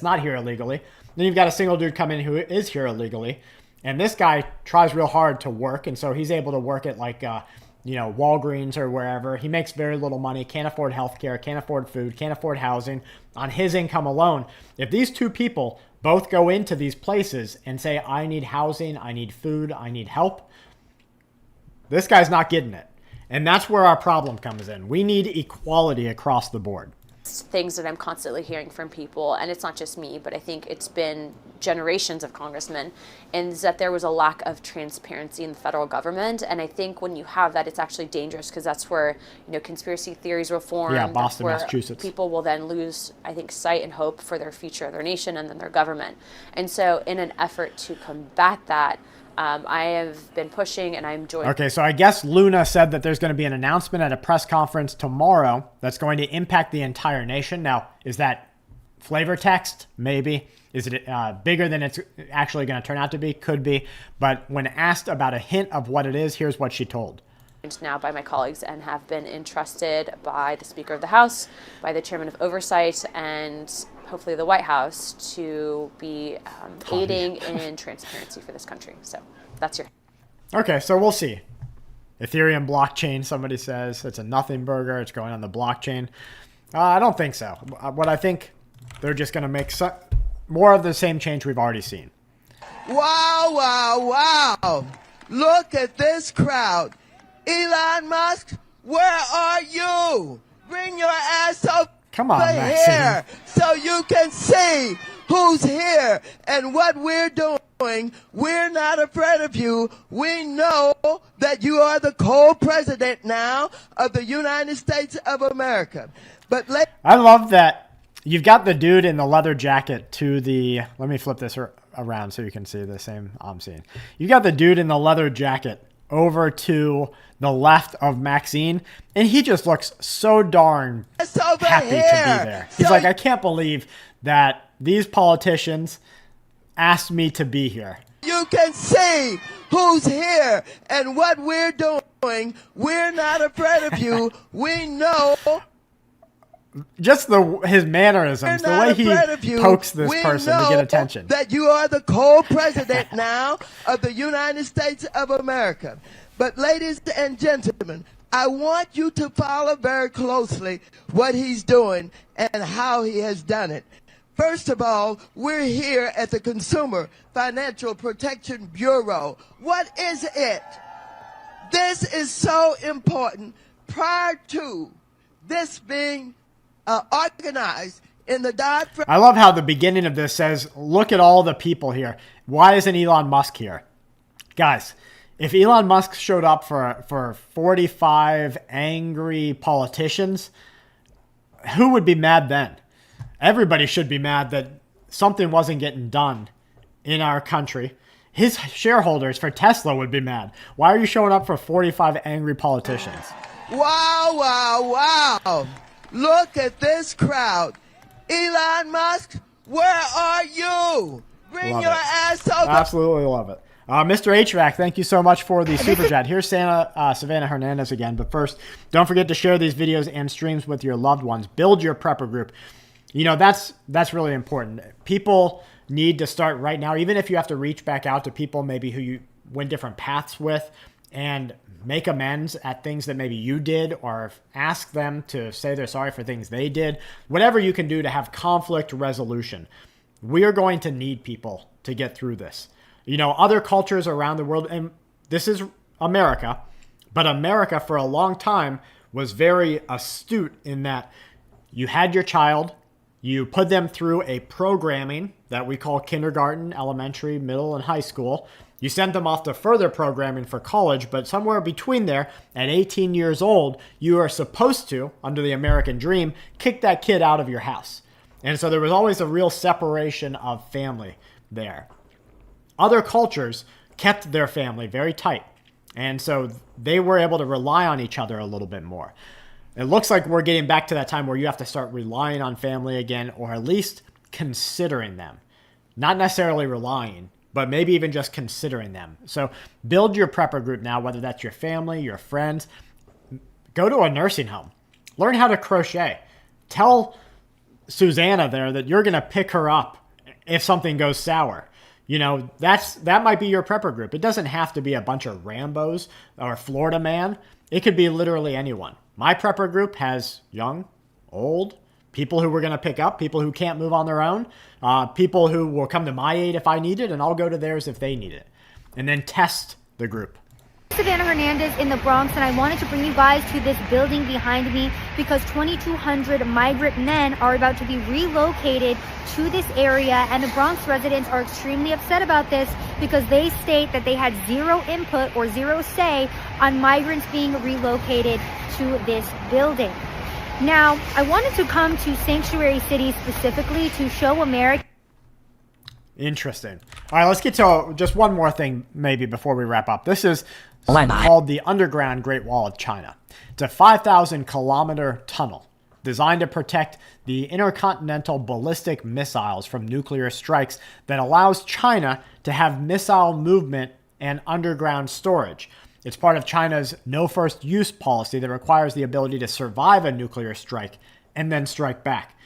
not here illegally. Then you've got a single dude come in who is here illegally, and this guy tries real hard to work, and so he's able to work at like Walgreens or wherever. He makes very little money, can't afford healthcare, can't afford food, can't afford housing on his income alone. If these two people both go into these places and say, I need housing, I need food, I need help, this guy's not getting it. And that's where our problem comes in. We need equality across the board. Things that I'm constantly hearing from people, and it's not just me, but I think it's been generations of congressmen, and is that there was a lack of transparency in the federal government. And I think when you have that, it's actually dangerous, because that's where conspiracy theories will form. Yeah, Boston, Massachusetts. People will then lose, I think, sight and hope for their future, their nation, and then their government. And so in an effort to combat that, I have been pushing, and I'm joining. Okay, so I guess Luna said that there's going to be an announcement at a press conference tomorrow that's going to impact the entire nation. Now, is that flavor text? Maybe. Is it bigger than it's actually going to turn out to be? Could be. But when asked about a hint of what it is, here's what she told. Now by my colleagues, and have been entrusted by the Speaker of the House, by the Chairman of Oversight, and hopefully the White House to be aiding in transparency for this country. So that's your... Okay, so we'll see. Ethereum blockchain, somebody says. It's a nothing burger. It's going on the blockchain. I don't think so. What I think, they're just going to make more of the same change we've already seen. Wow, wow, wow. Look at this crowd. Elon Musk, where are you? Bring your ass up Come on, here so you can see who's here and what we're doing. We're not afraid of you. We know that you are the co-president now of the United States of America. But I love that you've got the dude in the leather jacket to the... Let me flip this around so you can see the same I'm seeing. You got the dude in the leather jacket over to the left of Maxine, and he just looks so darn happy to be there. He's like, I can't believe that these politicians asked me to be here. You can see who's here and what we're doing. We're not afraid of you. We know. Just his mannerisms, the way he pokes this person to get attention. That you are the co-president now of the United States of America. But ladies and gentlemen, I want you to follow very closely what he's doing and how he has done it. First of all, we're here at the Consumer Financial Protection Bureau. What is it? This is so important. Prior to this being organized in the Dodd-Frank... I love how the beginning of this says, look at all the people here. Why isn't Elon Musk here? Guys, if Elon Musk showed up for 45 angry politicians, who would be mad then? Everybody should be mad that something wasn't getting done in our country. His shareholders for Tesla would be mad. Why are you showing up for 45 angry politicians? Wow, wow, wow. Look at this crowd. Elon Musk, where are you? Bring Love your it. ass over. Absolutely love it. Mr. HVAC, thank you so much for the super chat. Here's Savannah Hernandez again. But first, don't forget to share these videos and streams with your loved ones. Build your prepper group. You know, that's really important. People need to start right now, even if you have to reach back out to people maybe who you went different paths with and make amends at things that maybe you did, or ask them to say they're sorry for things they did. Whatever you can do to have conflict resolution. We are going to need people to get through this. You know, other cultures around the world, and this is America, but America for a long time was very astute in that you had your child, you put them through a programming that we call kindergarten, elementary, middle, and high school. You sent them off to further programming for college, but somewhere between there, at 18 years old, you are supposed to, under the American dream, kick that kid out of your house. And so there was always a real separation of family there. Other cultures kept their family very tight, and so they were able to rely on each other a little bit more. It looks like we're getting back to that time where you have to start relying on family again, or at least considering them. Not necessarily relying, but maybe even just considering them. So build your prepper group now, whether that's your family, your friends. Go to a nursing home. Learn how to crochet. Tell Susanna there that you're going to pick her up if something goes sour. You know, that might be your prepper group. It doesn't have to be a bunch of Rambos or Florida Man. It could be literally anyone. My prepper group has young, old, people who we're going to pick up, people who can't move on their own, people who will come to my aid if I need it, and I'll go to theirs if they need it. And then test the group. Savannah Hernandez in the Bronx, and I wanted to bring you guys to this building behind me because 2,200 migrant men are about to be relocated to this area, and the Bronx residents are extremely upset about this because they state that they had zero input or zero say on migrants being relocated to this building. Now, I wanted to come to Sanctuary City specifically to show America. Interesting. All right, let's get to just one more thing maybe before we wrap up. This is called the Underground Great Wall of China. It's a 5,000-kilometer tunnel designed to protect the intercontinental ballistic missiles from nuclear strikes that allows China to have missile movement and underground storage. It's part of China's no first use policy that requires the ability to survive a nuclear strike and then strike back.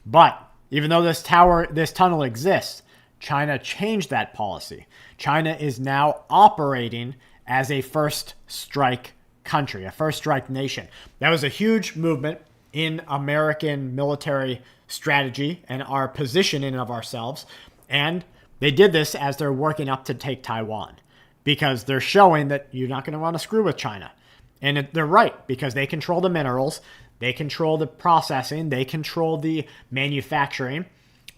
But even though this tunnel exists, China changed that policy. China is now operating as a first strike country, a first strike nation. That was a huge movement in American military strategy and our positioning of ourselves. And they did this as they're working up to take Taiwan, because they're showing that you're not going to want to screw with China. And they're right, because they control the minerals, they control the processing, they control the manufacturing.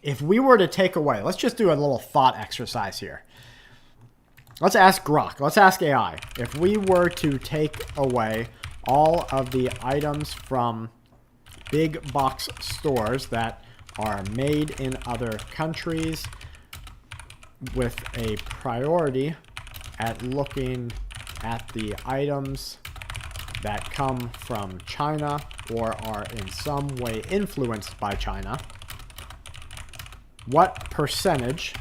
If we were to take away, let's just do a little thought exercise here. Let's ask Grok, let's ask AI. If we were to take away all of the items from big box stores that are made in other countries with a priority at looking at the items that come from China or are in some way influenced by China, what percentage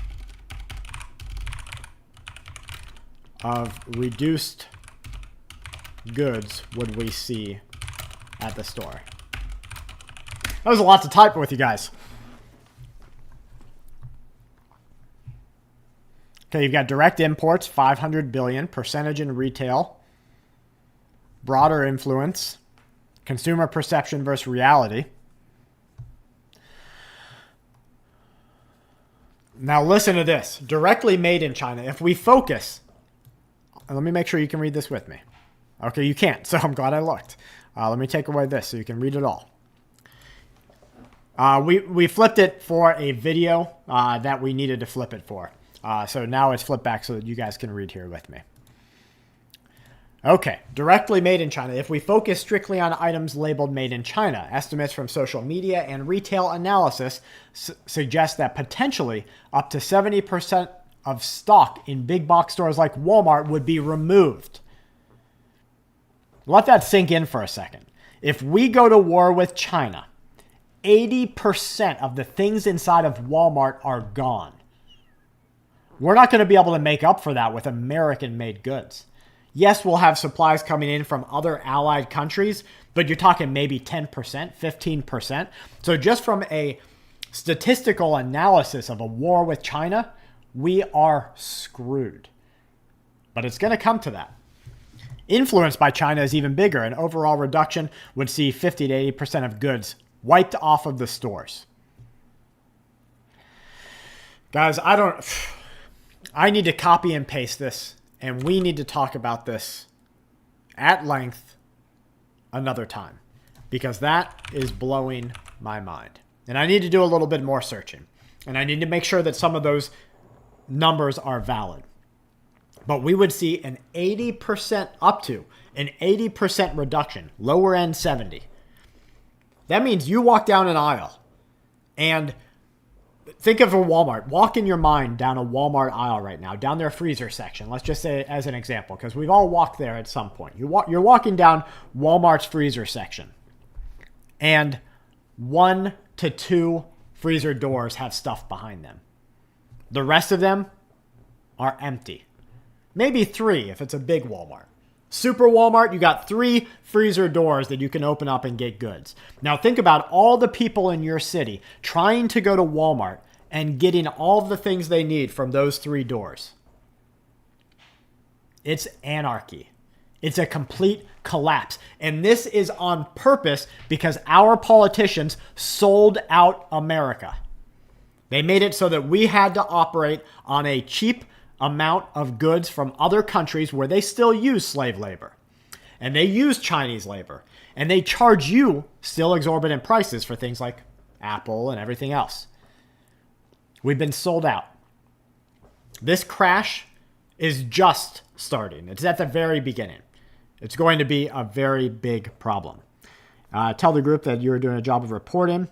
of reduced goods would we see at the store? That was a lot to type with you guys. Okay, you've got direct imports, 500 billion, percentage in retail, broader influence, consumer perception versus reality. Now listen to this. Directly made in China. If we focus, and let me make sure you can read this with me. Okay, you can't, so I'm glad I looked. Let me take away this so you can read it all. We flipped it for a video that we needed to flip it for. So now it's flipped back so that you guys can read here with me. Okay, directly made in China. If we focus strictly on items labeled made in China, estimates from social media and retail analysis suggest that potentially up to 70% of stock in big box stores like Walmart would be removed. Let that sink in for a second. If we go to war with China, 80% of the things inside of Walmart are gone. We're not going to be able to make up for that with American-made goods. Yes, we'll have supplies coming in from other allied countries, but you're talking maybe 10%, 15%. So just from a statistical analysis of a war with China, we are screwed. But it's going to come to that. Influenced by China is even bigger. An overall reduction would see 50 to 80% of goods wiped off of the stores. Guys, I need to copy and paste this. And we need to talk about this at length another time, because that is blowing my mind. And I need to do a little bit more searching. And I need to make sure that some of those numbers are valid. But we would see an 80% up to an 80% reduction, lower end 70. That means you walk down an aisle and think of a Walmart. Walk in your mind down a Walmart aisle right now, down their freezer section. Let's just say as an example, because we've all walked there at some point. You're walking down Walmart's freezer section, and 1 to 2 freezer doors have stuff behind them. The rest of them are empty. Maybe 3 if it's a big Walmart. Super Walmart, you got 3 freezer doors that you can open up and get goods. Now think about all the people in your city trying to go to Walmart and getting all of the things they need from those 3 doors. It's anarchy. It's a complete collapse. And this is on purpose because our politicians sold out America. They made it so that we had to operate on a cheap amount of goods from other countries where they still use slave labor. And they use Chinese labor. And they charge you still exorbitant prices for things like Apple and everything else. We've been sold out. This crash is just starting. It's at the very beginning. It's going to be a very big problem. Tell the group that you're doing a job of reporting.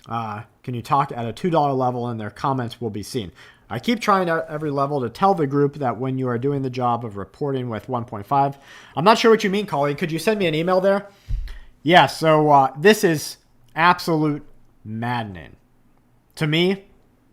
Can you talk at a $2 level, and their comments will be seen. I keep trying at every level to tell the group that when you are doing the job of reporting with 1.5. I'm not sure what you mean, Colleen. Could you send me an email there? Yeah, so this is absolute maddening. To me,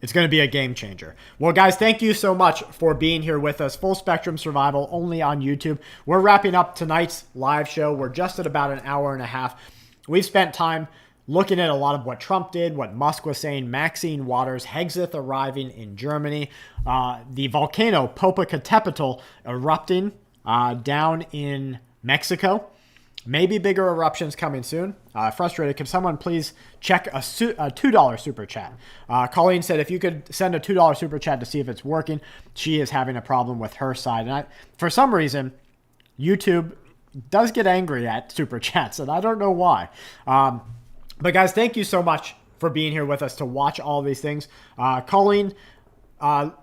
it's going to be a game changer. Well, guys, thank you so much for being here with us. Full Spectrum Survival only on YouTube. We're wrapping up tonight's live show. We're just at about an hour and a half. We've spent time looking at a lot of what Trump did, what Musk was saying, Maxine Waters, Hexeth arriving in Germany, the volcano Popocatépetl erupting down in Mexico. Maybe bigger eruptions coming soon. Frustrated. Can someone please check a $2 super chat? Colleen said if you could send a $2 super chat to see if it's working. She is having a problem with her side. And for some reason, YouTube does get angry at super chats, and I don't know why. But guys, thank you so much for being here with us to watch all these things. Colleen,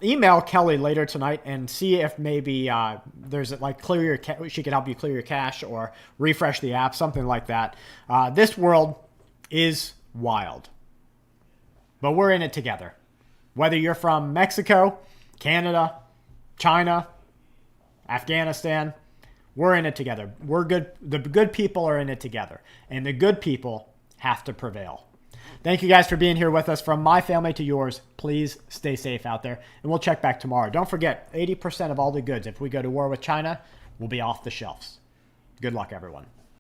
email Kelly later tonight and see if maybe there's like she can help you clear your cache or refresh the app, something like that. This world is wild, but we're in it together. Whether you're from Mexico, Canada, China, Afghanistan, we're in it together. We're good. The good people are in it together, and the good people have to prevail. Thank you guys for being here with us. From my family to yours, please stay safe out there. And we'll check back tomorrow. Don't forget, 80% of all the goods, if we go to war with China, will be off the shelves. Good luck, everyone.